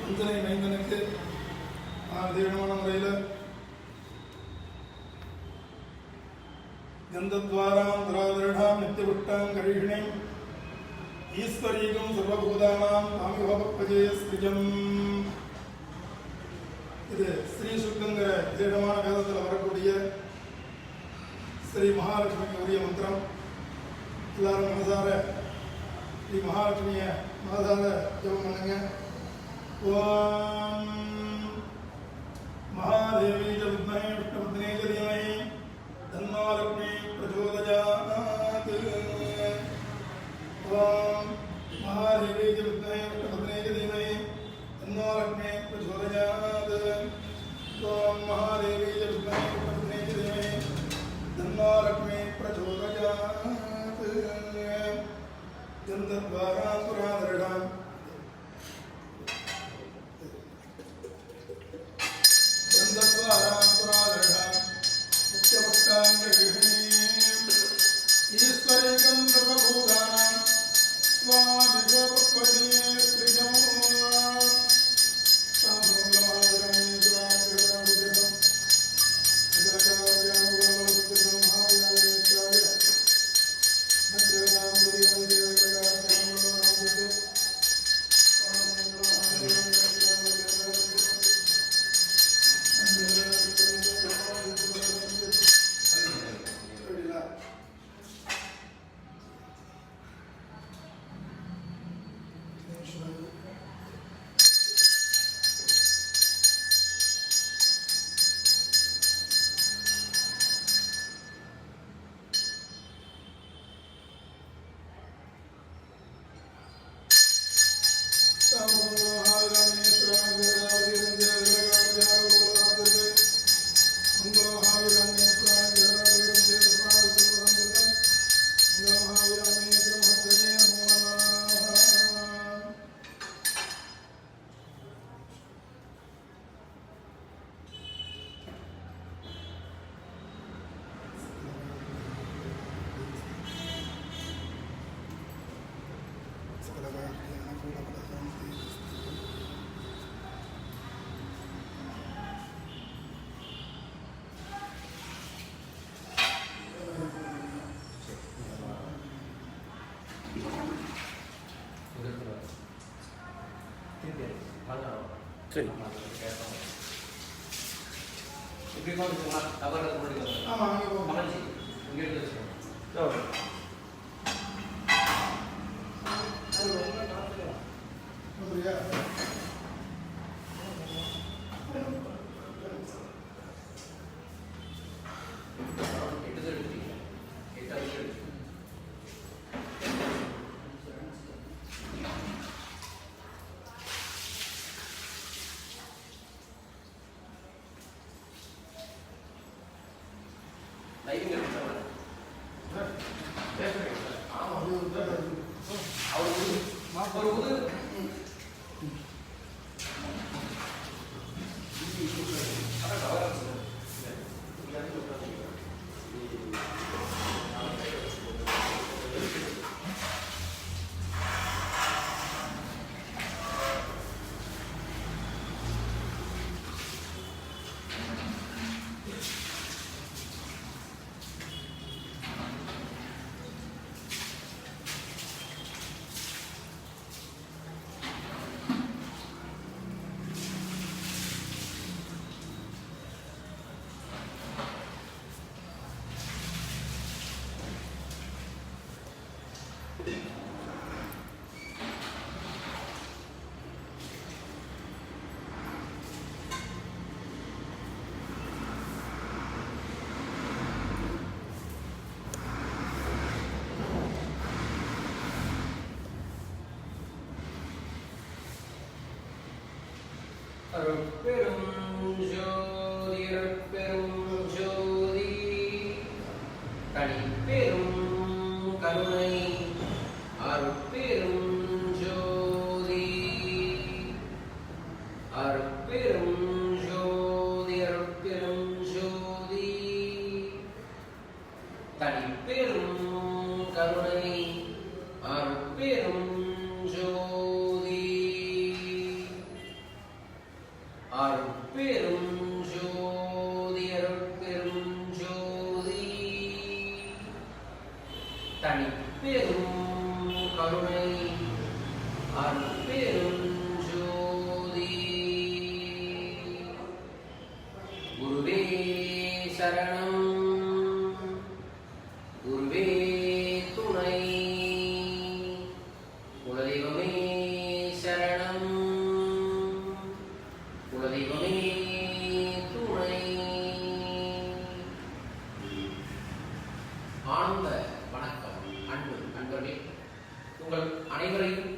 அஞ்சனை மைந்தனுக்கு தீவிரமான முறையில் கந்தத்வாராம் துராதிருடாம் நித்தியபுட்டாம் கரீஷிணீம் ஈஸ்வரீகம் சர்வபூதானாம் ஆமிபவப்பஜேஸ்திரியம். இது ஸ்ரீ சுத்தங்கிற தீவிரமான வேதத்தில் வரக்கூடிய ஸ்ரீ மகாலட்சுமிக்கு உரிய மந்திரம். எல்லாரும் மனசார ஸ்ரீ மகாலட்சுமிய மனசார ஜபம் பண்ணுங்க. ஓம் மகாதேவி ச வித்மஹே விஷ்ணுபத்னே ச தீமஹி தன்னோ லக்ஷ்மீ பிரச்சோதயாத். ஓம் மகாதேவி ச வித்மஹே விஷ்ணுபத்னே ச தீமஹி தன்னோ லக்ஷ்மீ பிரச்சோதயாத். ஓம் மகாதேவி ச வித்மஹே விஷ்ணுபத்னே ச தீமஹி தன்னோ லக்ஷ்மீ பிரச்சோதயாத். गन्धद्वारां पुरादृढां नित्यभक्तां गृहिणीं ईश्वरीकं सर्वभूतानां स्वादिगोपपदे त्रिजं சரி இப்படி போட்டுங்களா தவறு முடியும். ஆமாம் அங்கே போகும். மகிழ்ச்சி இங்கே எடுத்து வச்சுக்கோங்க. அப்படியா? அருட்பெரும் ஜோதி அருட்பெரும் ஜோதி தனிப்பெரும் கருணை அருட்பெரும் ஜோதி அருட்பெரும் ஜோதி அருட்பெரும் ஜோதி தனிப்பெரும் கருணை அருட்பெரும் ஜோதி அருட்பெரும் ஜோதி அருட்பெரும் ஜோதி தனிப்பெரும் கருணை அருட்பெரும் ஜோதி குருவே சரணம் குருவே துணை குலதெய்வமே சரணம் குலதெய்வமே துணை. ஆனந்த வணக்கம் அன்பு நண்பர்களே, உங்கள் அனைவரையும்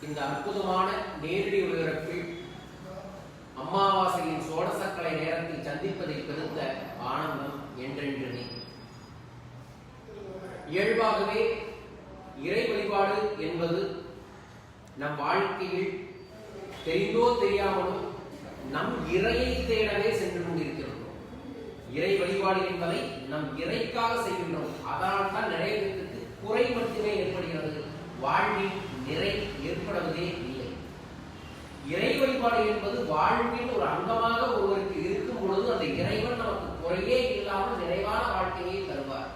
இந்த அற்புதமான நேரடி ஒளிபரப்பில் அமாவாசையின் சோடசக்கலை நேரத்தில் சந்திப்பதில் பெருத்த ஆனந்தம் என்றென்றுமே. இயல்பாகவே இறை வழிபாடு என்பது நம் வாழ்க்கையில் தெரிந்தோ தெரியாமலோ நம் இறையை தேடவே சென்று கொண்டிருக்கிறோம். இறை வழிபாடு என்பதை நம் இறைக்காக செய்கின்றோம். அதனால் தான் நிறைய பேருக்கு குறை மட்டுமே ஏற்படுகிறது, வாழ்வில் நிறை ஏற்படுவதே இல்லை. இறை வழிபாடு என்பது வாழ்வின் ஒரு அங்கமாக ஒருவருக்கு இருக்கும் பொழுது அந்த இறைவன் நமக்கு குறையே இல்லாமல் நிறைவான வாழ்க்கையை தருவார்.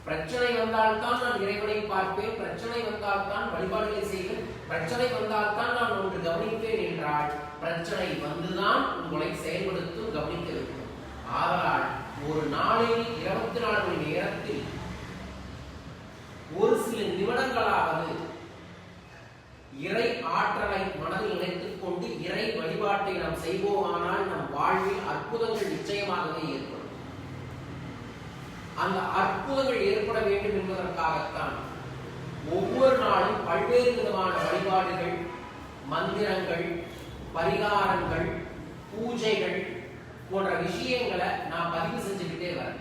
பிரச்சனை வந்தால்தான் நான் இறைவனை பார்ப்பேன், பிரச்சனை வந்தால்தான் வழிபாடுகளை செய்வேன், பிரச்சனை வந்தால்தான் நான் ஒன்று கவனிப்பேன் என்றால் பிரச்சனை வந்துதான் உங்களை செயல்படுத்தும், கவனிக்க வேண்டும். ஆனால் ஒரு நாளில் 24 மணி நேரத்தில் ஒரு சில நிமிடங்களாவது இறை ஆற்றலை மனதில் நினைத்துக் கொண்டு இறை வழிபாட்டை நாம் செய்வோமானால் நம் வாழ்வில் அற்புதங்கள் நிச்சயமாகவே ஏற்படும். அந்த அற்புதங்கள் ஏற்பட வேண்டும் என்பதற்காகத்தான் ஒவ்வொரு நாளும் பல்வேறு விதமான வழிபாடுகள், மந்திரங்கள், பரிகாரங்கள், பூஜைகள் போன்ற விஷயங்களை நான் பதிவு செஞ்சுக்கிட்டே வரேன்.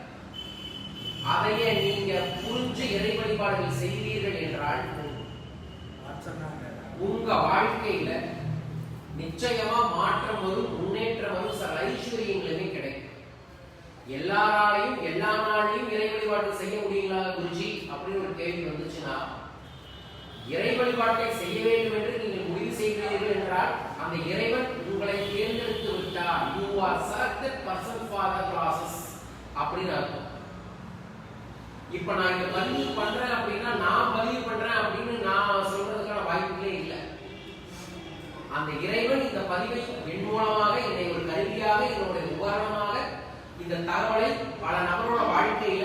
அதையே நீங்க புரிஞ்சு இறை வழிபாடுகள் செய்வீர்கள் என்றால் உங்க வாழ்க்கையில நிச்சயமா மாற்றம் வரும், முன்னேற்றம் வரும், சில ஐஸ்வர்யங்களுமே கிடைக்கும். எல்லாராலையும் எல்லா நாளையும் இறை வழிபாடு செய்ய முடியுங்களா குருஜி அப்படின்னு ஒரு கேள்வி வந்துச்சுன்னா, இறை வழிபாட்டை செய்ய வேண்டும் என்று நீங்கள் முடிவு செய்கிறீர்கள் என்றால் அந்த இறைவன் உங்களை தேர்ந்தெடுத்து விட்டார். You are selected person for the process அப்படின்னு அர்த்தம். இப்ப நான் இங்க பதிவு பண்றேன் அப்படின்னா நான் பதிவு பண்றேன் அப்படின்னு நான் சொல்றதுக்கான வாய்ப்புகளே இல்லை. அந்த இறைவன் இந்த பதிவை என் மூலமாக என்னை ஒரு கருவியாக என்னுடைய உபகரணமாக இந்த தகவலை பல நபரோட வாழ்க்கையில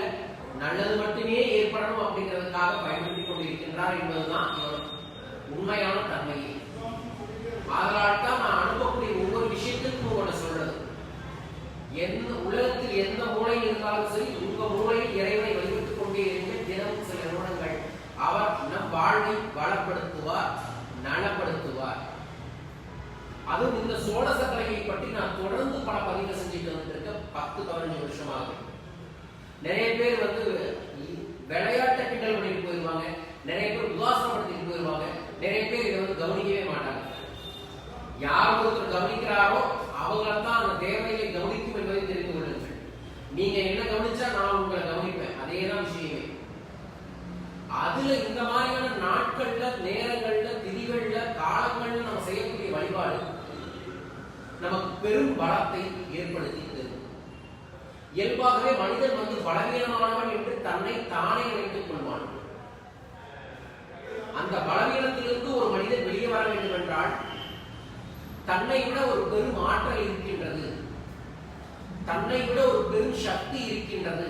நல்லது மட்டுமே ஏற்படணும் அப்படிங்கிறதுக்காக பயன்படுத்திக் கொண்டிருக்கின்றார் என்பதுதான் உண்மையான தன்மையை. அதனால் தான் நான் அனுப்பக்கூடிய ஒவ்வொரு விஷயத்துக்கும் உங்களை சொல்றது, எந்த உலகத்தில் எந்த மூலையில் இருந்தாலும் சரி உங்க மூலையில் இறைவனை வைத்துக் கொண்டே இருக்க தினமும் சில நிமிடங்கள் அவர் நம் வாழ்வை வளப்படுத்துவார், நலப்படுத்துவார். அதுவும் இந்த சோடசக்கலையை பற்றி நான் தொடர்ந்து பல பதிவு செஞ்சுட்டு வந்துட்டு 10-15 வருஷமாக. நிறைய பேர் விளையாட்டு கிண்டல் பண்ணிட்டு போயிருவாங்க, நிறைய பேர் உதாசனப்படுத்திட்டு போயிருவாங்க, நிறைய பேர் இதை கவனிக்கவே மாட்டாங்க. யார் ஒருத்தர் கவனிக்கிறாரோ அவங்களைத்தான் அந்த தேவையை கவனிக்கும் என்பதை தெரிந்து கொள்ளுங்கள். நீங்க என்ன கவனிச்சா நான் உங்களை கவனிப்பேன், அதேதான் விஷயமே. அதுல இந்த மாதிரியான நாட்கள்ல, நேரங்கள்ல, திதிகள்ல, காலங்கள்ல நம்ம செய்யக்கூடிய வழிபாடு நமக்கு பெரும் பலத்தை ஏற்படுத்தி தரும். இயல்பாகவே மனிதன் பலவீனமானவன் என்று தன்னை தானே நினைத்துக் கொள்வான். அந்த பலவீனத்திலிருந்து ஒரு மனிதன் வெளியே வர வேண்டும் என்றால் தன்னை விட ஒரு பெரும் ஆற்றல் இருக்கின்றது, தன்னை விட ஒரு பெரும் சக்தி இருக்கின்றது.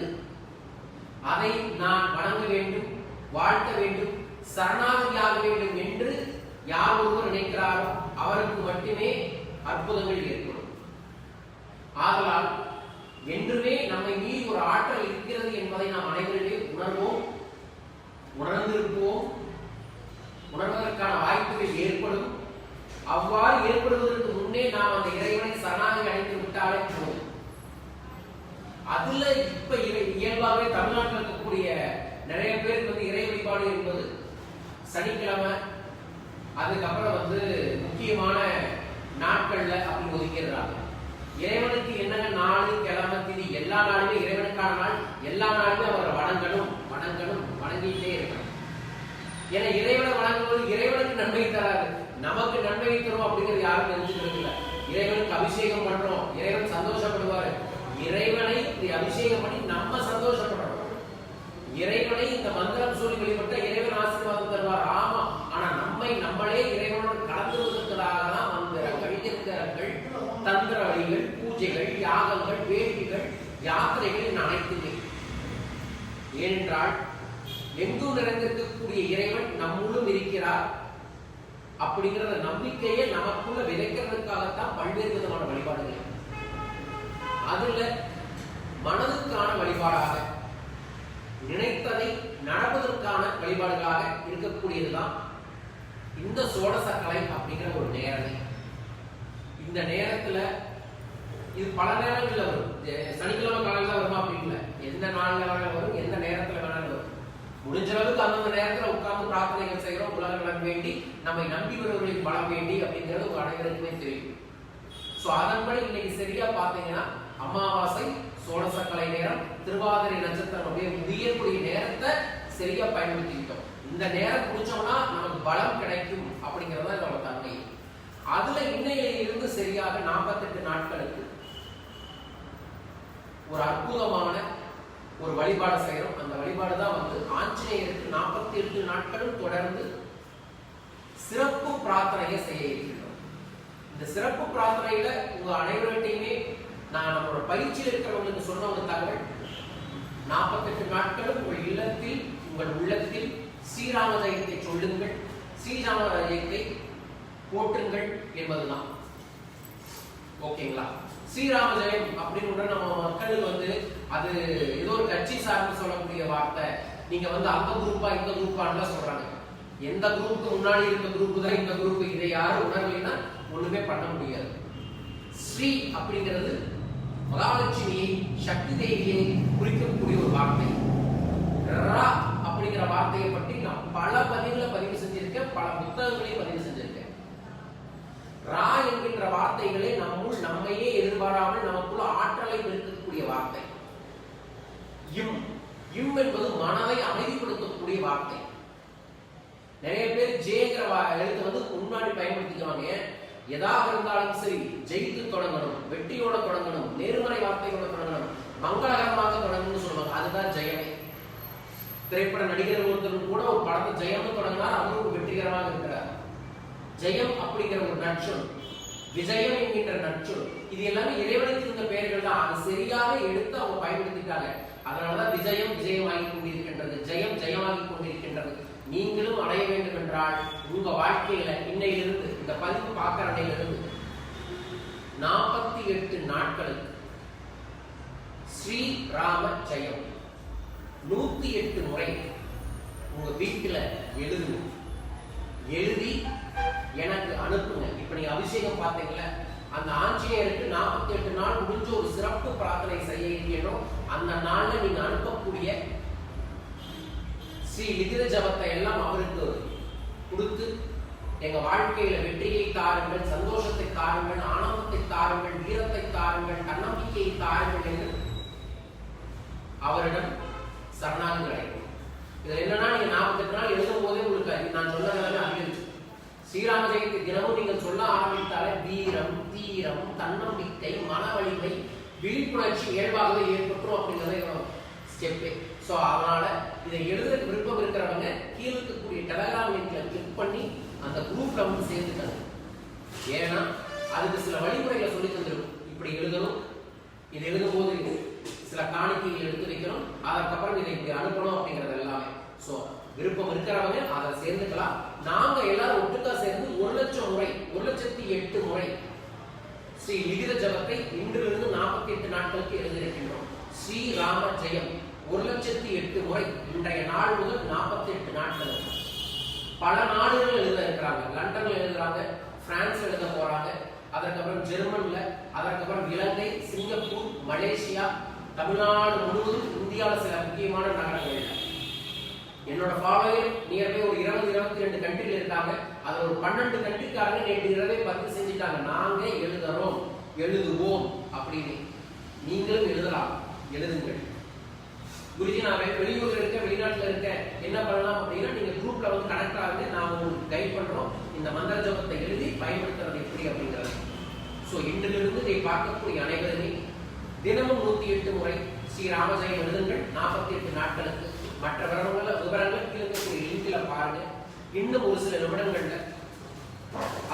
அதை நான் வணங்க வேண்டும், வாழ்த்த வேண்டும், சரணாகதியாக வேண்டும் என்று யார் ஒருவர் நினைக்கிறாரோ அவருக்கு மட்டுமே அற்புதங்கள் ஏற்படும். ஆதலால் என்றுமே நம்மை மீறி ஒரு ஆற்றல் இருக்கிறது என்பதை நாம் அனைவருமே உணர்வோம், உணர்ந்திருப்போம், உணர்வதற்கான வாய்ப்புகள் ஏற்படும். அவ்வாறு ஏற்படுவதற்கு முன்னே நாம் அந்த இறைவனை சரணாகதி அடைந்து விட்டாலே போதும். அதுல இப்ப இயல்பாகவே தமிழ்நாட்டில் இருக்கக்கூடிய நிறைய பேருக்கு இறை வழிபாடு என்பது சனிக்கிழமை, அதுக்கப்புறம் வந்து முக்கியமான நாட்கள்ல அப்படி ஒதுக்கிடுறாங்க. இறைவனுக்கு என்னங்க நாள், கிழமை, திதி எல்லா நாளுமே இறைவனுக்கான நாள். எல்லா நாளுமே அவரை வணங்கணும் வணங்கணும் வணங்கிட்டே இருக்கணும். ஏன்னா இறைவனை வணங்குவது இறைவனுக்கு நன்மை தராது, நமக்கு நன்மை தரும் அப்படிங்கிறது யாரும் தெரிஞ்சுக்கிறது இல்லை. இறைவனுக்கு அபிஷேகம் பண்றோம், இறைவன் சந்தோஷப்படுவாரு. இறைவனை அபிஷேகம் பண்ணி நம்ம சந்தோஷப்படணும். இறைவனை இந்த மந்திரம் சொல்லி வழிபட்ட இறைவன் ஆசீர்வாதம் தருவார். ஆமா, ஆனா நம்மளே இறைவனோடு கலந்துவதற்காக தான் மந்திரங்கள், இயந்திரங்கள், தந்திர வழிகள், பூஜைகள், யாகங்கள், வேள்விகள், யாத்திரைகள் அனைத்துமே. ஏனென்றால் எங்கும் நிறைந்திருக்கக்கூடிய இறைவன் நம்முள்ளும் இருக்கிறார் அப்படிங்கிற நம்பிக்கையை நமக்குள்ள விதைக்கிறதுக்காகத்தான் பல்வேறு விதமான வழிபாடுகள். அதுல மனதுக்கான வழிபாடாக, நினைத்ததை நடப்பதற்கான வழிபாடுகளாக இருக்கக்கூடியதுதான் இந்த சோடசக்கலை அப்படிங்கிற ஒரு நேரத்தை. இந்த நேரத்துல இது பல நேரங்கள்ல வரும். சனிக்கிழமை காலையில வருமா அப்படின்னு இல்லை, எந்த நாள்ல வேணாலும் வரும், எந்த நேரத்துல வேணாலும் வரும். முடிஞ்ச அளவுக்கு அந்தந்த நேரத்துல உட்கார்ந்து பிரார்த்தனைகள் செய்யறோம், உலக நலன் வேண்டி, நம்மை நம்பி வருவர்களின் பலம் வேண்டி அப்படிங்கிறது உங்க அனைவருக்குமே தெரியும். சோ அதன்படி இன்னைக்கு சரியா பாத்தீங்கன்னா அமாவாசை, சோடசக்கலை நேரம், திருவாதிரை நட்சத்திரம் அப்படியே முடியக்கூடிய நேரத்தை சரியா பயன்படுத்திக்கிட்டோம். இந்த நேரம் முடிச்சோம்னா நமக்கு பலம் கிடைக்கும் அப்படிங்கறத இதோட தன்மை. அதுல இன்னையில இருந்து சரியாக 48 நாட்களுக்கு ஒரு அற்புதமான ஒரு வழிபாடு செய்யறோம். அந்த வழிபாடு தான் வந்து ஆஞ்சநேயருக்கு 48 நாட்களும் தொடர்ந்து சிறப்பு பிரார்த்தனையை செய்ய இருக்கிறோம். இந்த சிறப்பு பிரார்த்தனையில உங்க அனைவர்கிட்டையுமே நான் நம்மளோட பயிற்சியில் இருக்கிறவங்களுக்கு சொன்ன ஒரு தகவல், 48 நாட்களும் உங்கள் இல்லத்தில், உங்கள் உள்ளத்தில் ஸ்ரீராம ஜெயத்தை சொல்லுங்கள், ஸ்ரீராம ஜெயத்தை போற்றுங்கள் என்பதுதான். ஓகேங்களா? ஸ்ரீராம ஜெயம் அப்படின்னு நம்ம மக்களுக்கு வந்து அது ஏதோ ஒரு கட்சி சார்ந்து சொல்லக்கூடிய வார்த்தை. நீங்க வந்து அந்த குரூப்பா இந்த குரூப்பான்னு சொல்றாங்க. எந்த குரூப்புக்கு முன்னாடி இருக்க குரூப் தான் இந்த குரூப். இதை யாரும் உணர்லைன்னா ஒண்ணுமே பண்ண முடியாது. ஸ்ரீ அப்படிங்கிறது மகாலட்சுமியை, சக்தி தேவியை குறிக்கக்கூடிய ஒரு வார்த்தை. ரா அப்படிங்கிற வார்த்தையை பற்றி நான் பல பதிவுகளை பதிவு செஞ்சிருக்கேன், பல புத்தகங்களையும் பதிவு செஞ்சிருக்கேன். ரா என்கின்ற வார்த்தைகளே நம்முள் நம்மையே எதிர்பாராமல் நமக்குள்ள ஆற்றலை பெருக்கக்கூடிய வார்த்தை. இம் இம் என்பது மனதை அமைதிப்படுத்தக்கூடிய வார்த்தை. நிறைய பேர் ஜேங்கிற எழுத்து வந்து முன்னாடி பயன்படுத்திக்குவாங்க. எதாக இருந்தாலும் சரி ஜெயித்து தொடங்கணும், வெற்றியோட தொடங்கணும், நேர்மறை வார்த்தையோட தொடங்கணும், மங்களகரமாக தொடங்கணும்னு சொல்லுவாங்க. அதுதான் ஜெயமே. திரைப்பட நடிகர் ஒருத்தர் கூட ஒரு படத்தை ஜெயம்னு தொடங்கினார், அவரும் வெற்றிகரமாக இருக்கிறார். ஜெயம் அப்படிங்கிற ஒரு நற்சொல், விஜயம் என்கின்ற நற்சொல், இது எல்லாமே இறைவனுக்கு இருந்த பெயர்கள் தான். அது சரியாக எடுத்து அவங்க பயன்படுத்திட்டாங்க. அதனாலதான் விஜயம் விஜயமாகி கொண்டிருக்கின்றது, ஜெயம் ஜெயமாகி கொண்டிருக்கின்றது. நீங்களும் அடைய வேண்டும் என்றால் உங்க வாழ்க்கையில இன்னையிலிருந்து, இந்த பதிவு பார்க்கிற அன்னையிலிருந்து 48 நாட்களுக்கு ஸ்ரீராம ஜெயம் 108 முறை உங்க வீட்டுல எழுதுங்க. எழுதி எனக்கு அனுப்புங்க. இப்ப நீங்க அபிஷேகம் பார்த்தீங்களா, அந்த ஆஞ்சநேயருக்கு 48 நாள் முடிஞ்ச ஒரு சிறப்பு பிரார்த்தனை செய்ய இருக்கணும். அந்த நாள்ல நீங்க அனுப்பக்கூடிய ஸ்ரீ லிகித ஜபத்தை எல்லாம் அவருக்கு கொடுத்து, எங்க வாழ்க்கையில வெற்றியை தாருங்கள், சந்தோஷத்தை தாருங்கள், ஆனந்தத்தை தாருங்கள், வீரத்தை தாருங்கள், தன்னம்பிக்கையை தாருங்கள் என்று அவரிடம் சரணாகதி அடைக்கும். இதுல என்னன்னா, நீங்க 48 நாள் எழுதும் போதே உங்களுக்கு நான் சொன்னதெல்லாம் அதிகரிச்சு. ஸ்ரீராம ஜெயத்தை தினமும் நீங்கள் சொல்ல ஆரம்பித்தாலே வீரம், தீரம், தன்னம்பிக்கை, மன வலிமை, விழிப்புணர்ச்சி இயல்பாகவே ஏற்பட்டுரும் அப்படிங்கிறத ஸ்டெப்பே. ஸோ அதனால இதை எழுத விருப்பம் இருக்கிறவங்க கீழே இருக்கக்கூடிய டெலகிராம் லிங்க்ல கிளிக் பண்ணி அந்த குரூப்ல வந்து சேர்ந்துக்கணும். ஏன்னா அதுக்கு சில வழிமுறைகளை சொல்லி தந்துருக்கும். இப்படி எழுதணும், இது எழுதும் போது சில காணிக்கைகள் எடுத்து வைக்கணும், அதுக்கப்புறம் இதை இப்படி அனுப்பணும் அப்படிங்கிறது எல்லாமே. ஸோ விருப்பம் இருக்கிறவங்க அதை சேர்ந்துக்கலாம். நாங்க எல்லாரும் ஒட்டுக்கா சேர்ந்து 1,00,000 முறை, 1,08 முறை ஸ்ரீ லிகித ஜபத்தை இன்றிலிருந்து 48 நாட்களுக்கு எழுதியிருக்கின்றோம். ஸ்ரீராம ஜெயம் 1,08 முறை இன்றைய நாள் முதல் 48 நாட்கள். பல நாடுகள் எழுத இருக்கிறாங்க. லண்டன்ல எழுதுறாங்க, பிரான்ஸ்ல எழுத போறாங்க, அதற்கப்புறம் ஜெர்மன்ல, அதற்கப்புறம் இலங்கை, சிங்கப்பூர், மலேசியா, தமிழ்நாடு முழுவதும், இந்தியாவில் சில முக்கியமான நகரங்கள் என்னோட ஃபாலோயர் நியர்பை ஒரு 20-22 கண்ட்ரில இருக்காங்க. அதுல ஒரு 12 கண்ட்ரிக்காரங்க நேற்று இரவே பதிவு செஞ்சுட்டாங்க, நாங்க எழுதுறோம் எழுதுவோம் அப்படின்னு. நீங்களும் எழுதலாம், எழுதுங்கள். குருஜி நான் வெளியூர்ல இருக்கேன், வெளிநாட்டுல இருக்கேன், என்ன பண்ணலாம் அப்படின்னா நீங்க குரூப்ல வந்து கனெக்ட் ஆகுங்க, நான் உங்களுக்கு கைட் பண்றோம் இந்த மந்திர ஜபத்தை எழுதி பயன்படுத்துறது எப்படி அப்படிங்கிறது. ஸோ இன்றிலிருந்து இதை பார்க்கக்கூடிய அனைவருமே தினமும் 108 முறை ஸ்ரீ ராமஜெயம் எழுதுங்கள் 48 நாட்களுக்கு. மற்ற விவரங்கள் கீழே இருக்கக்கூடிய லிங்க்ல பாருங்க. இன்னும் ஒரு சில நிமிடங்கள்ல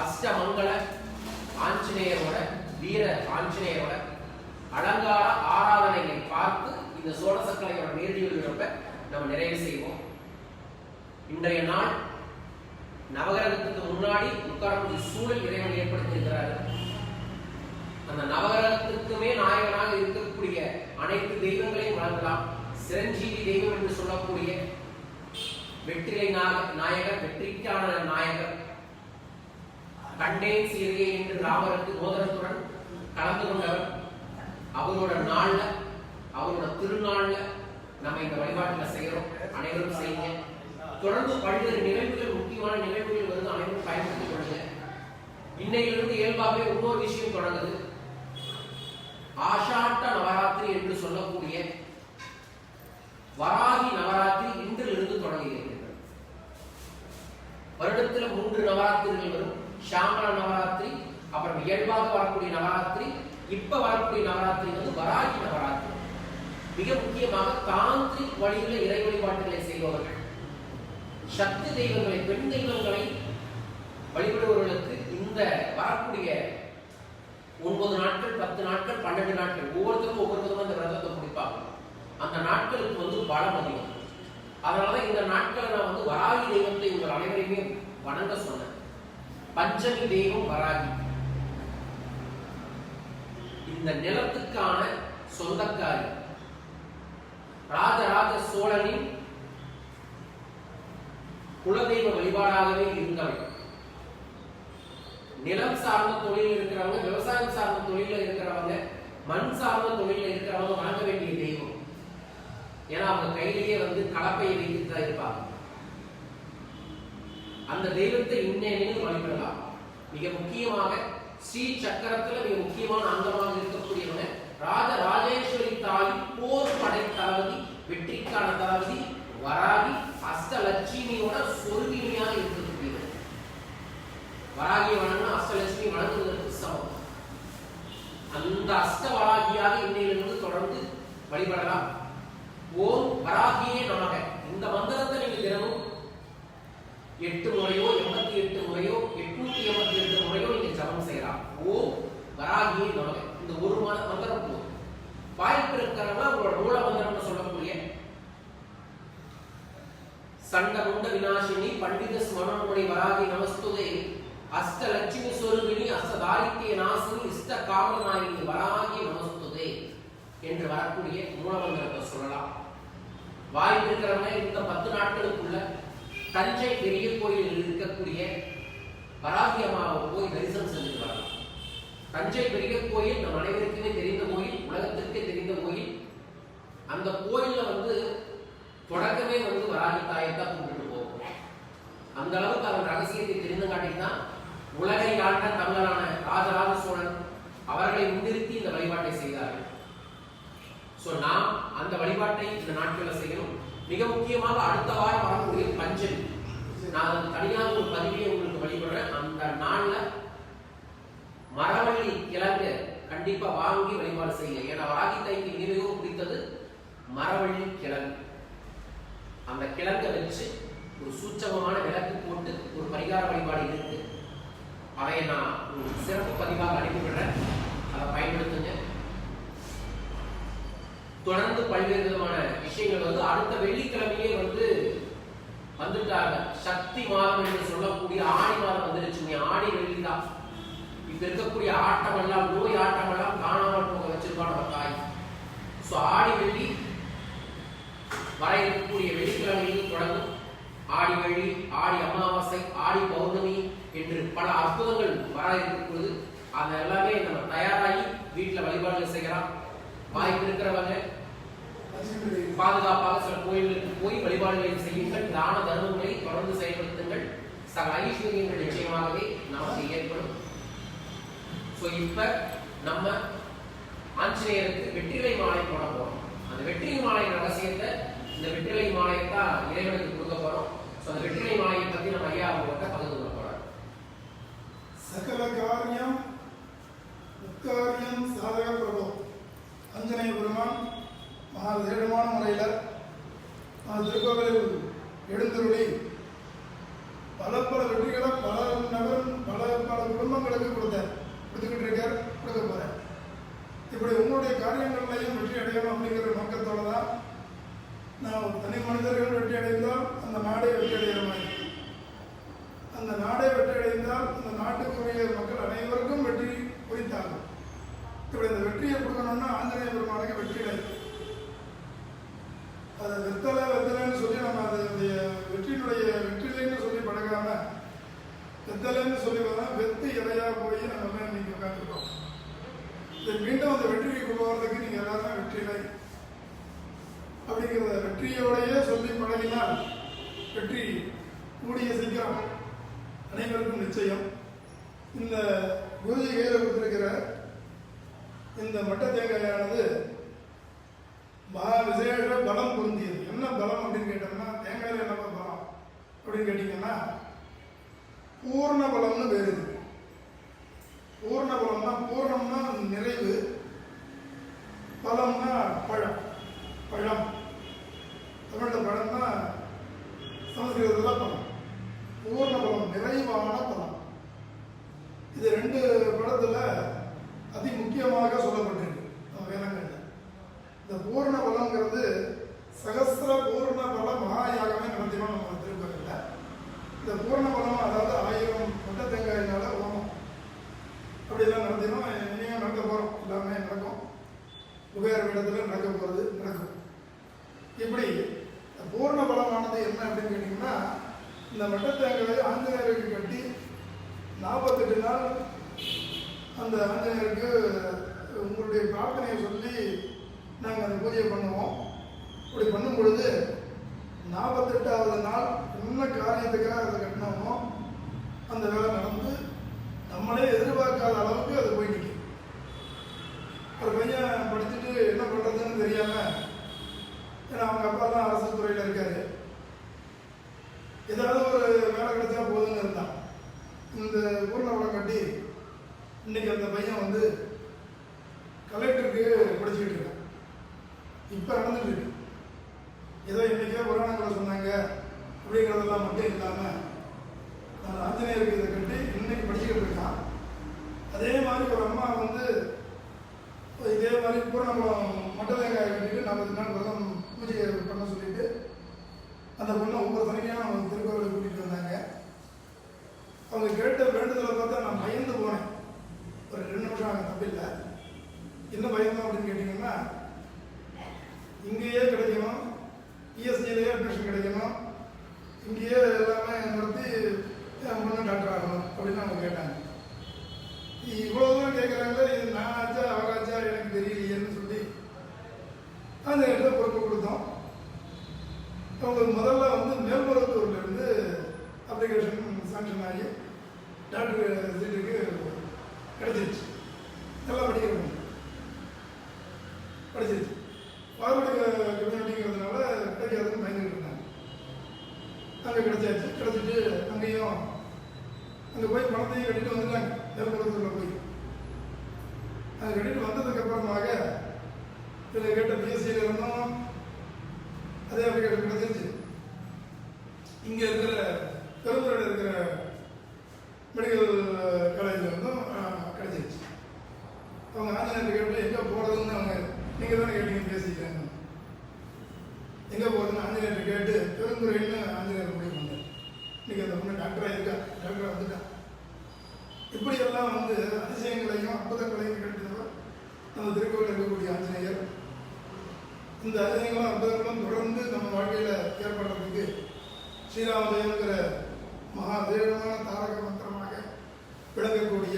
அஷ்டமங்கல ஆஞ்சநேயரோட வீர ஆஞ்சநேயரோட அலங்கார ஆராதனைகளை பார்த்து இந்த சோழசக்கலையோட நேர்த்தியோட நம்ம நிறைவு செய்வோம். இன்றைய நாள் நவகிரகத்துக்கு முன்னாடி உட்காரக்கூடிய சூழல் இறைவன் ஏற்படுத்தியிருக்கிறார். அந்த நவகிரகத்துக்குமே நாயகனாக இருக்கக்கூடிய அனைத்து தெய்வங்களையும் வழங்கலாம். சிரஞ்சீவி தெய்வம் என்று சொல்லக்கூடிய வெற்றிலை நாயகர், வெற்றிக்கான நாயகர், கண்டேன் சீரையை என்று ராமருக்கு மோதிரத்துடன் கலந்து கொண்டவர். அவரோட நாள்ல, அவரோட திருநாள்ல நம்ம இந்த வழிபாட்டில் செய்யறோம். அனைவரும் செய்யுங்க. தொடர்ந்து பல்வேறு நிகழ்வுகள், முக்கியமான நிகழ்வுகள் வந்து அனைவரும் பயன்படுத்திக் கொள்ளுங்க. இன்னையிலிருந்து இயல்பாகவே இன்னொரு விஷயம் தொடங்குது. ஆஷாட்ட நவராத்திரி என்று சொல்லக்கூடிய வராகி நவராத்திரி இன்றிலிருந்து தொடங்குகிறது. வருடத்துல 3 நவராத்திரிகள் வரும். ஷாமல நவராத்திரி, அப்புறம் இயல்பாக வரக்கூடிய நவராத்திரி, இப்ப வரக்கூடிய நவராத்திரி வந்து வராகி நவராத்திரி. மிக முக்கியமாக தாந்திரிக் வழியில இறை வழிபாட்டுகளை செய்பவர்கள், சக்தி தெய்வங்களை, பெண் தெய்வங்களை வழிபடுபவர்களுக்கு இந்த வரக்கூடிய 9 நாட்கள், 10 நாட்கள், 12 நாட்கள் ஒவ்வொருத்தருக்கும் ஒவ்வொரு விதமா இந்த விரதத்தை முடிப்பாங்க. அந்த நாட்களுக்கு வந்து பலம் அதிகம். அதனாலதான் இந்த நாட்களை நான் வந்து வராகி தெய்வத்தை உங்கள் அனைவரையுமே வணங்க சொன்னேன். பஞ்சமி தெய்வம் வராகி, இந்த நிலத்துக்கான சொந்தக்காரி, ராஜராஜ சோழனின் குலதெய்வ வழிபாடாகவே இருந்தவள். நிலம் சார்ந்த தொழில் இருக்கிறவங்க, விவசாயம் சார்ந்த தொழில இருக்கிறவங்க, மண் சார்ந்த தொழில இருக்கிறவங்க வணங்க வேண்டிய தெய்வம். ஏன்னா அவங்க கையிலேயே வந்து கலப்பையை வைத்துட்டு தான் இருப்பாங்க. அந்த தெய்வத்தை இன்னையிலும் வழிபடலாம். மிக முக்கியமாக ஸ்ரீ சக்கரத்துல மிக முக்கியமான அங்கமாக இருக்கக்கூடியவங்க ராஜராஜேஸ்வரி தாய், போர் படை தளபதி, வெற்றிக்கான தளபதி வராகி, அஷ்டலட்சுமியோட சொருகினியாக இருக்கக்கூடியவர். வராகியை வணங்கினா அஷ்டலட்சுமி வணங்குவதற்கு சமம். அந்த அஷ்ட வராகியாக இன்னையிலிருந்து தொடர்ந்து வழிபடலாம். ஓம் வராகியே நமக. இந்த மந்திரத்தை நீங்க தினமும் 8 முறையோ 88 முறையோ 888 முறையோ நீங்க ஜபம் செய்யலாம். ஓம் வராகியே நமக. இந்த ஒரு மந்திரம் போதும். வாய்ப்பு இருக்கிறவங்க உங்களோட மூல மந்திரம்னு சொல்லக்கூடிய சண்டமுண்ட விநாசினி பண்டித ஸ்மரணமுடி வராகி நமஸ்துதே அஷ்டலட்சுமி சொருகினி அஷ்டதாரித்ய நாசினி இஷ்ட காமநாயினி வராகி நமஸ்துதே என்று வரக்கூடிய மூல மந்திரத்தை சொல்லலாம். வாய்ப்பு இருக்கிறவங்க இந்த 10 நாட்களுக்குள்ள தஞ்சை பெரிய கோயிலில் இருக்கக்கூடிய வராகி அம்மாவை போய் தரிசனம் செஞ்சுட்டு வரலாம். தஞ்சை பெரிய கோயில் நம் அனைவருக்குமே தெரிந்த கோயில், உலகத்திற்கே தெரிந்த கோயில். அந்த கோயில்ல வந்து தொடக்கமே வந்து வராகி தாயத்தான் கூப்பிட்டு போகும். அந்த அளவுக்கு அதன் ரகசியத்தை தெரிந்தங்காட்டிதான் உலகை ஆண்ட தமிழரான ராஜராஜ சோழன் அவர்களை முன்னிறுத்தி இந்த வழிபாட்டை செய்தார்கள். சோ நாம் அந்த வழிபாட்டை இந்த நாட்களில் செய்யணும். மிக முக்கியமாக அடுத்த வாரம் வரக்கூடிய பஞ்சமி, நான் தனியாக ஒரு பதிவியை உங்களுக்கு வழிபடுறேன். அந்த நாள்ல மரவள்ளி கிழங்கு கண்டிப்பா வாங்கி வழிபாடு செய்யுங்க. ஏன்னா வராகி தாய்க்கு மிகவும் பிடித்தது மரவள்ளி கிழங்கு. அந்த கிழங்கை வச்சு ஒரு சூட்சமமான விளக்கு போட்டு ஒரு பரிகார வழிபாடு இருக்கு. அதை நான் ஒரு சிறப்பு பதிவாக அனுப்பிவிடுறேன். அதை பயன்படுத்துங்க. தொடர்ந்து பல்வேறு விதமான விஷயங்கள் வந்து அடுத்த வெள்ளிக்கிழமையே வந்து வந்துட்டாங்க. சக்தி மாதம் என்று சொல்லக்கூடிய ஆடி மாதம் வந்துருச்சுங்க. ஆடி வெள்ளி தான். இப்ப இருக்கக்கூடிய ஆட்டம் எல்லாம், நோய் ஆட்டம் எல்லாம் காணாமல் போக வச்சிருப்பான் நம்ம தாய். சோ ஆடி வெள்ளி வர இருக்கக்கூடிய வெள்ளிக்கிழமையில் தொடங்கும். ஆடி வெள்ளி, ஆடி அமாவாசை, ஆடி பௌர்ணமி என்று பல அற்புதங்கள் வர இருக்கிறது. அது எல்லாமே நம்ம தயாராகி வீட்டுல வழிபாடுகள் செய்யலாம். வாய்ப்பு இருக்கிறவங்க பாதுகாப்பாக சில கோயில்களுக்கு போய் வழிபாடுகளை செய்யுங்கள், தான தர்மங்களை தொடர்ந்து செயல்படுத்துங்கள், சகல ஐஸ்வர்யங்கள் நிச்சயமாகவே நமக்கு ஏற்படும். ஸோ இப்ப நம்ம ஆஞ்சநேயருக்கு வெற்றிலை மாலை போட போறோம். அந்த வெற்றிலை மாலை ரகசியத்தை, இந்த வெற்றிலை மாலையை தான் இறைவனுக்கு கொடுக்க போறோம். ஸோ அந்த வெற்றிலை மாலையை பத்தி நம்ம ஐயா அவங்கள்ட்ட பகிர்ந்து கொள்ள போறோம். சகல காரியம் உட்காரியம் சாதக பிரபு ஆஞ்சநேய பெருமான் மகா விசேஷமான முறையில் திருக்கோவிலில் எழுந்தருளி பல வெற்றிகளை பல குடும்பங்களுக்கு கொடுத்துக்கிட்டு இருக்கார், கொடுக்க போறேன். இப்படி உங்களுடைய காரியங்கள்லையும் வெற்றி அடையணும் அப்படிங்கிற நோக்கத்தோட தான் நான் தனி மனிதர்கள் வெற்றி அடைந்தால் அந்த நாடே வெற்றி அடைகிற மாதிரி, அந்த நாடே வெற்றி அடைந்தால் அந்த நாட்டுக்குரிய மக்கள் அனைவருக்கும் வெற்றி குறித்தாகும். இப்படி இந்த வெற்றியை கொடுக்கணும்னா ஆஞ்சநேய பெருமானுக்கு வெற்றிலை, அதை வெத்தலைன்னு சொல்லி நம்ம அதனுடைய வெற்றிலைன்னு சொல்லி பழகாம வெத்தலைன்னு சொல்லி வரலாம், வெத்து இலையா போய் நம்ம இன்னைக்கு உட்காந்துருக்கோம். இதை மீண்டும் அந்த வெற்றியை கொண்டு வரதுக்கு நீங்க எல்லாரும் வெற்றிலை அப்படிங்கிறத வெற்றியோடையே சொல்லி பழகினால் வெற்றி கூடிய சீக்கிரம் அனைவருக்கும் நிச்சயம். இந்த குருஜி கையில் கொடுத்திருக்கிற இந்த மட்ட தேங்காயானது மகா விசேஷ பலம் பொருந்தியது. என்ன பலம் அப்படின்னு கேட்டோம்னா, தேங்காயில் என்ன பலம் அப்படின்னு கேட்டீங்கன்னா பூர்ண பலம்னு பேர் இருக்கு. பூர்ண பலம்னா, பூர்ணம்னா நிறைவு, பலம்னா பழம். தமிழ்ல பழம்னா சமஸ்கிருதத்துல பலம். பூர்ண பலம், நிறைவான பலம். இது ரெண்டு படத்துல அதி முக்கியமாக சொல்லப்பட்டிருக்கு நம்ம வேதங்கள்ல. இந்த பூர்ண பலம்ங்கிறது சகஸ்ர பூர்ண பல மகாயாகமே நடத்தினோம் நம்ம திருப்பதில. இந்த பூர்ண பலம் அதாவது 1000 மொட்டை தேங்காயினால ஓமம் அப்படிலாம் நடத்தினோம். இனியும் நடக்க போறோம், எல்லாமே நடக்கும். குபேர இடத்துல நடக்கும். இப்படி பூர்ண பலமானது என்ன அப்படின்னு கேட்டீங்கன்னா, இந்த மொட்டை தேங்காயை ஆஞ்சநேயருக்கு கட்டி 48 நாள் அந்த ஆஞ்சநேயருக்கு உங்களுடைய பிரார்த்தனையை சொல்லி நாங்கள் அந்த பூஜையை பண்ணுவோம். இப்படி பண்ணும் பொழுது 48வது நாள் என்ன காரியத்துக்காக அதை கட்டினோமோ அந்த வேலை நடந்து நம்மளே எதிர்பார்க்காத அளவுக்கு அது போய் நிற்கும். ஒரு பையன் படிச்சுட்டு என்ன பண்ணுறதுன்னு தெரியாம, ஏன்னா அவங்க அப்பாலாம் அரசு துறையில் இருக்காரு, ஏதாவது ஒரு வேலை கிடைச்சா போதுன்னு இருந்தான். இந்த பூர்ணவளம் கட்டி இன்னைக்கு அந்த பையன் வந்து கலெக்டருக்கு படிச்சுக்கிட்டு இருக்கான். இப்போ நடந்துட்டு இருக்கு. ஏதோ இன்னைக்கே புராணங்களை சொன்னாங்க அப்படிங்கிறதெல்லாம் மட்டும் இல்லாமல் நான் ஆஞ்சநேயருக்கு இதை கட்டி இன்னைக்கு படிச்சுக்கிட்டு இருக்கான். அதே மாதிரி ஒரு அம்மா வந்து இதே மாதிரி பூர்ணவளம் மொட்டை தேங்காய் கட்டிட்டு 40 நாள் விரதம் பூஜை பண்ண சொல்லிட்டு அந்த பொண்ணை ஒவ்வொரு சனிக்கையும் அவங்க திருக்கோவிலுக்கு கூட்டிகிட்டு வந்தாங்க. அவங்க கேட்ட வேண்டுதலை பார்த்தா நான் பயந்து போனேன். ஒரு 2 நிமிஷம் ஆக தப்பில்லை. என்ன பயந்தோம் அப்படின்னு கேட்டிங்கன்னா, இங்கேயே கிடைக்கணும், இஎஸ்ஜிலேயே அட்மிஷன் கிடைக்கணும், இங்கேயே எல்லாமே நடத்தி பொண்ணு டாக்டர் ஆகணும் அப்படின்னு அவங்க கேட்டாங்க. இவ்வளோ தூரம் கேட்குறாங்களே, இது நான் ஆச்சா அவராச்சா எனக்கு தெரியலையேன்னு சொல்லி அந்த இடத்துல பொறுப்பு கொடுத்தோம். அவங்களுக்கு முதல்ல வந்து மேல்மருவத்தூர்லேருந்து அப்ளிகேஷன் சாங்ஷன் ஆகி டாக்டர் சீட்டுக்கு கிடைச்சிருச்சு. நல்லா படிக்கிறவங்க படிச்சிருச்சு. பார்வர்டு கம்யூனிட்டிங்கிறதுனால கிடைக்காதுன்னு பயந்துக்கிட்டு இருந்தாங்க. அங்கே கிடைச்சாச்சு. கிடைச்சிட்டு அங்கேயும் அங்கே போய் பணத்தையும் கட்டிட்டு வந்துட்டாங்க. மேல்மருவத்தூரில் போய் அங்கே கட்டிட்டு வந்ததுக்கு அப்புறமாக இதில் கேட்ட பிஎஸ்சியில் இருந்தோம், அதே அப்ளிகேஷன் கிடைச்சிருச்சு. இங்கே இருக்கிற பெருந்துறையில் இருக்கிற மெடிக்கல் காலேஜில் இருந்தும் கிடைச்சிருச்சு. அவங்க ஆஞ்சநேயர் கேட்டு எங்கே போகிறதுன்னு அவங்க நீங்கள் தானே கேட்டீங்க பேசிக்கிறாங்க. எங்கே போகிறதுன்னு ஆஞ்சநேயர் கேட்டு பெருந்துறைன்னு ஆஞ்சநேயர் முடிவு பண்ணார். இன்னைக்கு அந்த பொண்ணு டாக்டராக இருக்கா, டாக்டராக வந்துட்டா. இப்படியெல்லாம் வந்து அதிசயங்களையும் அற்புதங்களையும் கிடைத்தவர் நம்ம திருக்கோவில் இருக்கக்கூடிய ஆஞ்சநேயர். இந்த அதிசயங்களும் அற்புதங்களும் தொடர்ந்து நம்ம வாழ்க்கையில் ஏற்படுறதுக்கு ஸ்ரீராமஜெயங்கிற மகா விசேஷமான தாரக மந்திரமாக விளங்கக்கூடிய,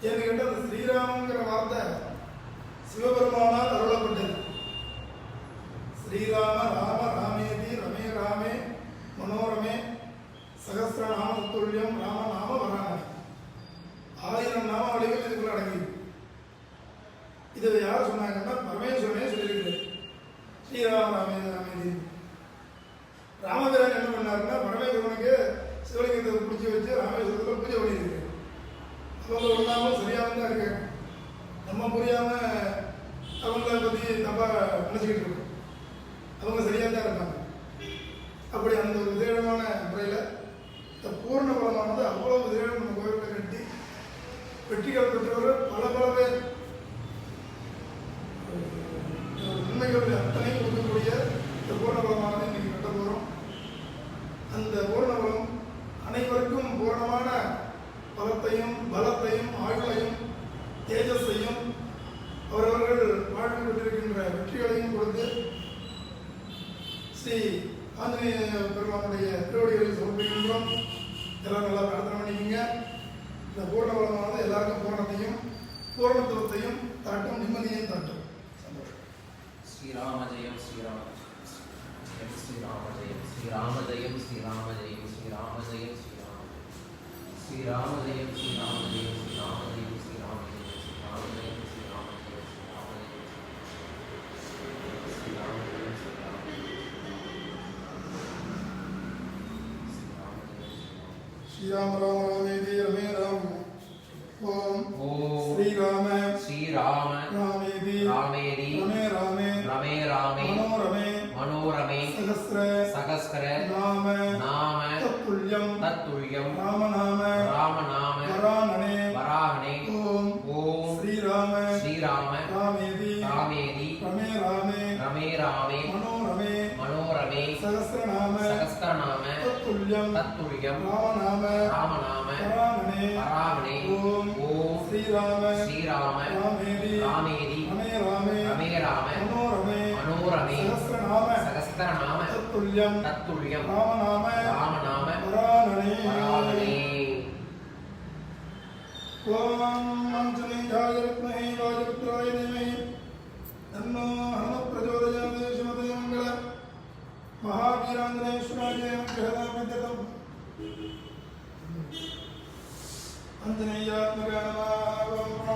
ஏன்னு கேட்டால் அந்த ஸ்ரீராமங்கிற வார்த்தை சிவபெருமானால் அருளப்பட்டது. ஸ்ரீராம ராம ராமேதி ரமே ராமே மனோரமே சகஸ்ரநாம துல்லியம் ராம நாம வராணி. 1000 நாமாவளிகள் இதுக்குள்ள அடங்கியிருக்கு. இதை யார் சொன்னாங்கன்னா பரமேஸ்வரனே சொல்லியிருக்கிறார். ஸ்ரீராம ராமேதி ராமேதி. ராமபிரான் என்ன பண்ணாருன்னா பரமேஸ்வரனுக்கு சிவலிங்கத்தை பிடிச்சி வச்சு ராமேஸ்வரத்தில் பூஜை பண்ணியிருக்காரு. அவங்க ஒரு நாளும் சரியாக தான் இருக்காங்க. நம்ம புரியாம அவங்கள பற்றி தப்பா நினச்சிக்கிட்டு இருக்கோம். அவங்க சரியாக தான் இருக்காங்க. அப்படி அந்த ஒரு விசேடமான முறையில் இந்த பூர்ண பலமானது அவ்வளோ விசேடம் நம்ம கோயிலில் கட்டி வெற்றிகள் பெற்றவர் பல பேர் உண்மைகள் அத்தனையும் கொடுக்கக்கூடிய இந்த பூர்ணபலமானது இன்னைக்கு கட்ட போகிறோம். அந்த பூர்ணபலம் அனைவருக்கும் பூர்ணமான பலத்தையும் பலத்தையும் ஆயுளையும் தேஜஸையும் அவரவர்கள் வாழ்வில் பெற்றிருக்கின்ற வெற்றிகளையும் கொடுத்து ஸ்ரீ ஆஞ்சநேய பெருமானுடைய திருவடிகளை சமர்ப்பிக்கின்றோம். எல்லாரும் நல்லா பிரார்த்தனை பண்ணிக்கோங்க. இந்த பூர்ணபலமானது எல்லாருக்கும் பூரணத்தையும் பூரணத்துவத்தையும் தாட்டும், நிம்மதியையும் தாட்டும். ஸ்ரீராம ஜெயம் ஸ்ரீராம ஜெயம் ஸ்ரீராம ஜெயம் ஸ்ரீராம ஜெயம் ஸ்ரீராம ஜெயம் ஸ்ரீராம ஜெயம் ஸ்ரீராம ஜெயம் ஸ்ரீராம ஜெயம் ஸ்ரீராம ஜெயம் ஸ்ரீராம ஜெயம் ஸ்ரீராம ஜெயம் ஸ்ரீராம ஜெயம் ஸ்ரீராம ஜெயம் ஸ்ரீராம ராம ராமேதி ரமே ராம. ஓம் ஸ்ரீராம ஸ்ரீராம ராமேதி ராமேதி ரமே ராமே ரமே ராமே மனோரமே மனோரமே சகஸ்ர நாம நாம தத்துல்யம் ராம நாம வராணனே. ஓம் ஸ்ரீராம ராமேதி ராமேதி ரமே ராமே ரமே ராமே மனோரமே சகஸ்ரநாம தத்துல்யம் ராம நாம வராணனே. ஓம் ஸ்ரீராம ராமேதி ரமே ராமே மனோரமே சகஸ்ரநாம தத்துல்யம் ராம நாம வராணனே. ஓம் ஆஞ்சநேயாய வித்மஹே வாயுபுத்ராய தீமஹி தன்னோ ஹனுமத் பிரச்சோதயாத். ஸ்ரீமதே மங்கள மகாவீராஞ்சனேஸ்வராய நமः. ஆஞ்சநேயாத்மக நமः. ஓம்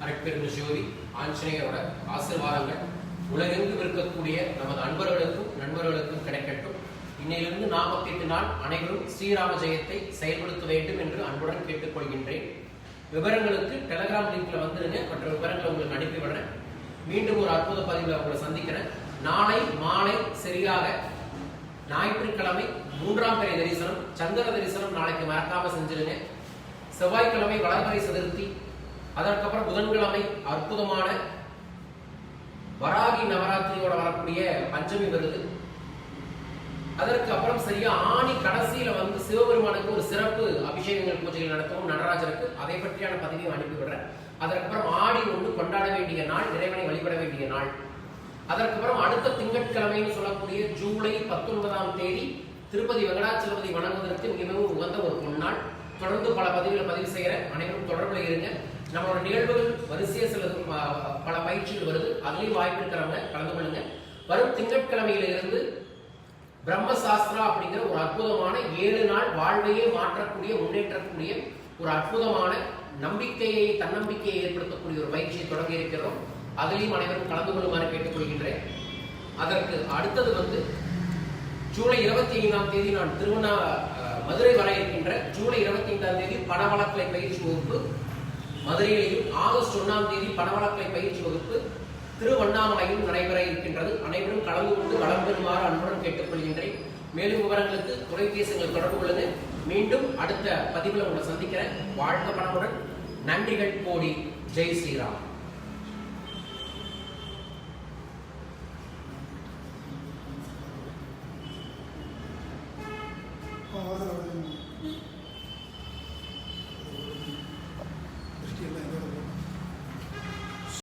அரட்பெரும் ஜோதி ஆஞ்சநேயரோட ஆசீர்வாதங்கள் உலகெங்கும் இருக்கக்கூடிய நமது அன்பர்களுக்கும் நண்பர்களுக்கும் கிடைக்கட்டும். இன்னையிலிருந்து 48 நாள் அனைவரும் ஸ்ரீராம ஜெயத்தை செயல்படுத்த வேண்டும் என்று அன்புடன் கேட்டுக்கொள்கின்றேன். விவரங்களுக்கு டெலிகிராம் லிங்க்ல வந்துருங்க. மற்ற விவரங்களை உங்களுக்கு அனுப்பிவிடுறேன். மீண்டும் ஒரு அற்புத பதிவில் உங்களை சந்திக்கிறேன். நாளை மாலை சரியாக ஞாயிற்றுக்கிழமை 3ஆம் பிறை தரிசனம், சந்திர தரிசனம் நாளைக்கு மறக்காம செஞ்சிருங்க. செவ்வாய்க்கிழமை வளர்பிறை சதுர்த்தி, அதற்கப்புறம் புதன்கிழமை அற்புதமான வராகி நவராத்திரியோட வரக்கூடிய பஞ்சமி வருது. அதற்கு அப்புறம் சரியா ஆணி கடைசியில வந்து சிவபெருமானுக்கு ஒரு சிறப்பு அபிஷேகங்கள் பூஜைகள் நடத்தவும் நடராஜருக்கு அதை பற்றியான பதிவையும் அனுப்பிவிடுறேன். அதற்கப்புறம் ஆடி 1 கொண்டாட வேண்டிய நாள், இறைவனை வழிபட வேண்டிய நாள். அதற்கப்புறம் அடுத்த திங்கட்கிழமைன்னு சொல்லக்கூடிய ஜூலை 19ஆம் தேதி திருப்பதி வெங்கடாச்சலபதி வணங்குவதற்கு மிகவும் உகந்த ஒரு பொன்னாள். தொடர்ந்து பல பதிவுகளை பதிவு செய்கிற அனைவரும் தொடர்பில் இருங்க. நம்மளோட நிகழ்வுகள் வரிசையா சில பல பயிற்சிகள் வருது, அதுலயும் வாய்ப்பு இருக்கிறவங்க கலந்து கொள்ளுங்க. வரும் திங்கட்கிழமையிலிருந்து பிரம்மசாஸ்திரா அப்படிங்கிற ஒரு அற்புதமான 7 நாள் வாழ்வையே மாற்றக்கூடிய முன்னேற்றக்கூடிய ஒரு அற்புதமான நம்பிக்கையை தன்னம்பிக்கையை ஏற்படுத்தக்கூடிய ஒரு பயிற்சியை தொடங்கி இருக்கிறோம். அதிலையும் அனைவரும் கலந்து கொள்ளுமாறு கேட்டுக்கொள்கின்றேன். அதற்கு அடுத்தது வந்து ஜூலை 25ஆம் தேதி நான் மதுரை வர இருக்கின்ற ஜூலை 25ஆம் தேதி பணவளக்கலை பயிற்சி வகுப்பு மதுரையிலையும், ஆகஸ்ட் 1ஆம் தேதி பணவளக்கலை பயிற்சி வகுப்பு திருவண்ணாமலையும் நடைபெற இருக்கின்றது. அனைவரும் கலந்து கொண்டு வளம் பெறுமாறு அன்புடன் கேட்டுக்கொள்கின்றேன். மேலும் விவரங்களுக்கு தொலைபேசிகள் தொடர்பு கொள்ளுங்க. மீண்டும் அடுத்த பதிவில் உங்களை சந்திக்கிறேன். வாழ்க பணமுடன். நன்றிகள் கோடி. ஜெய் ஸ்ரீராம்.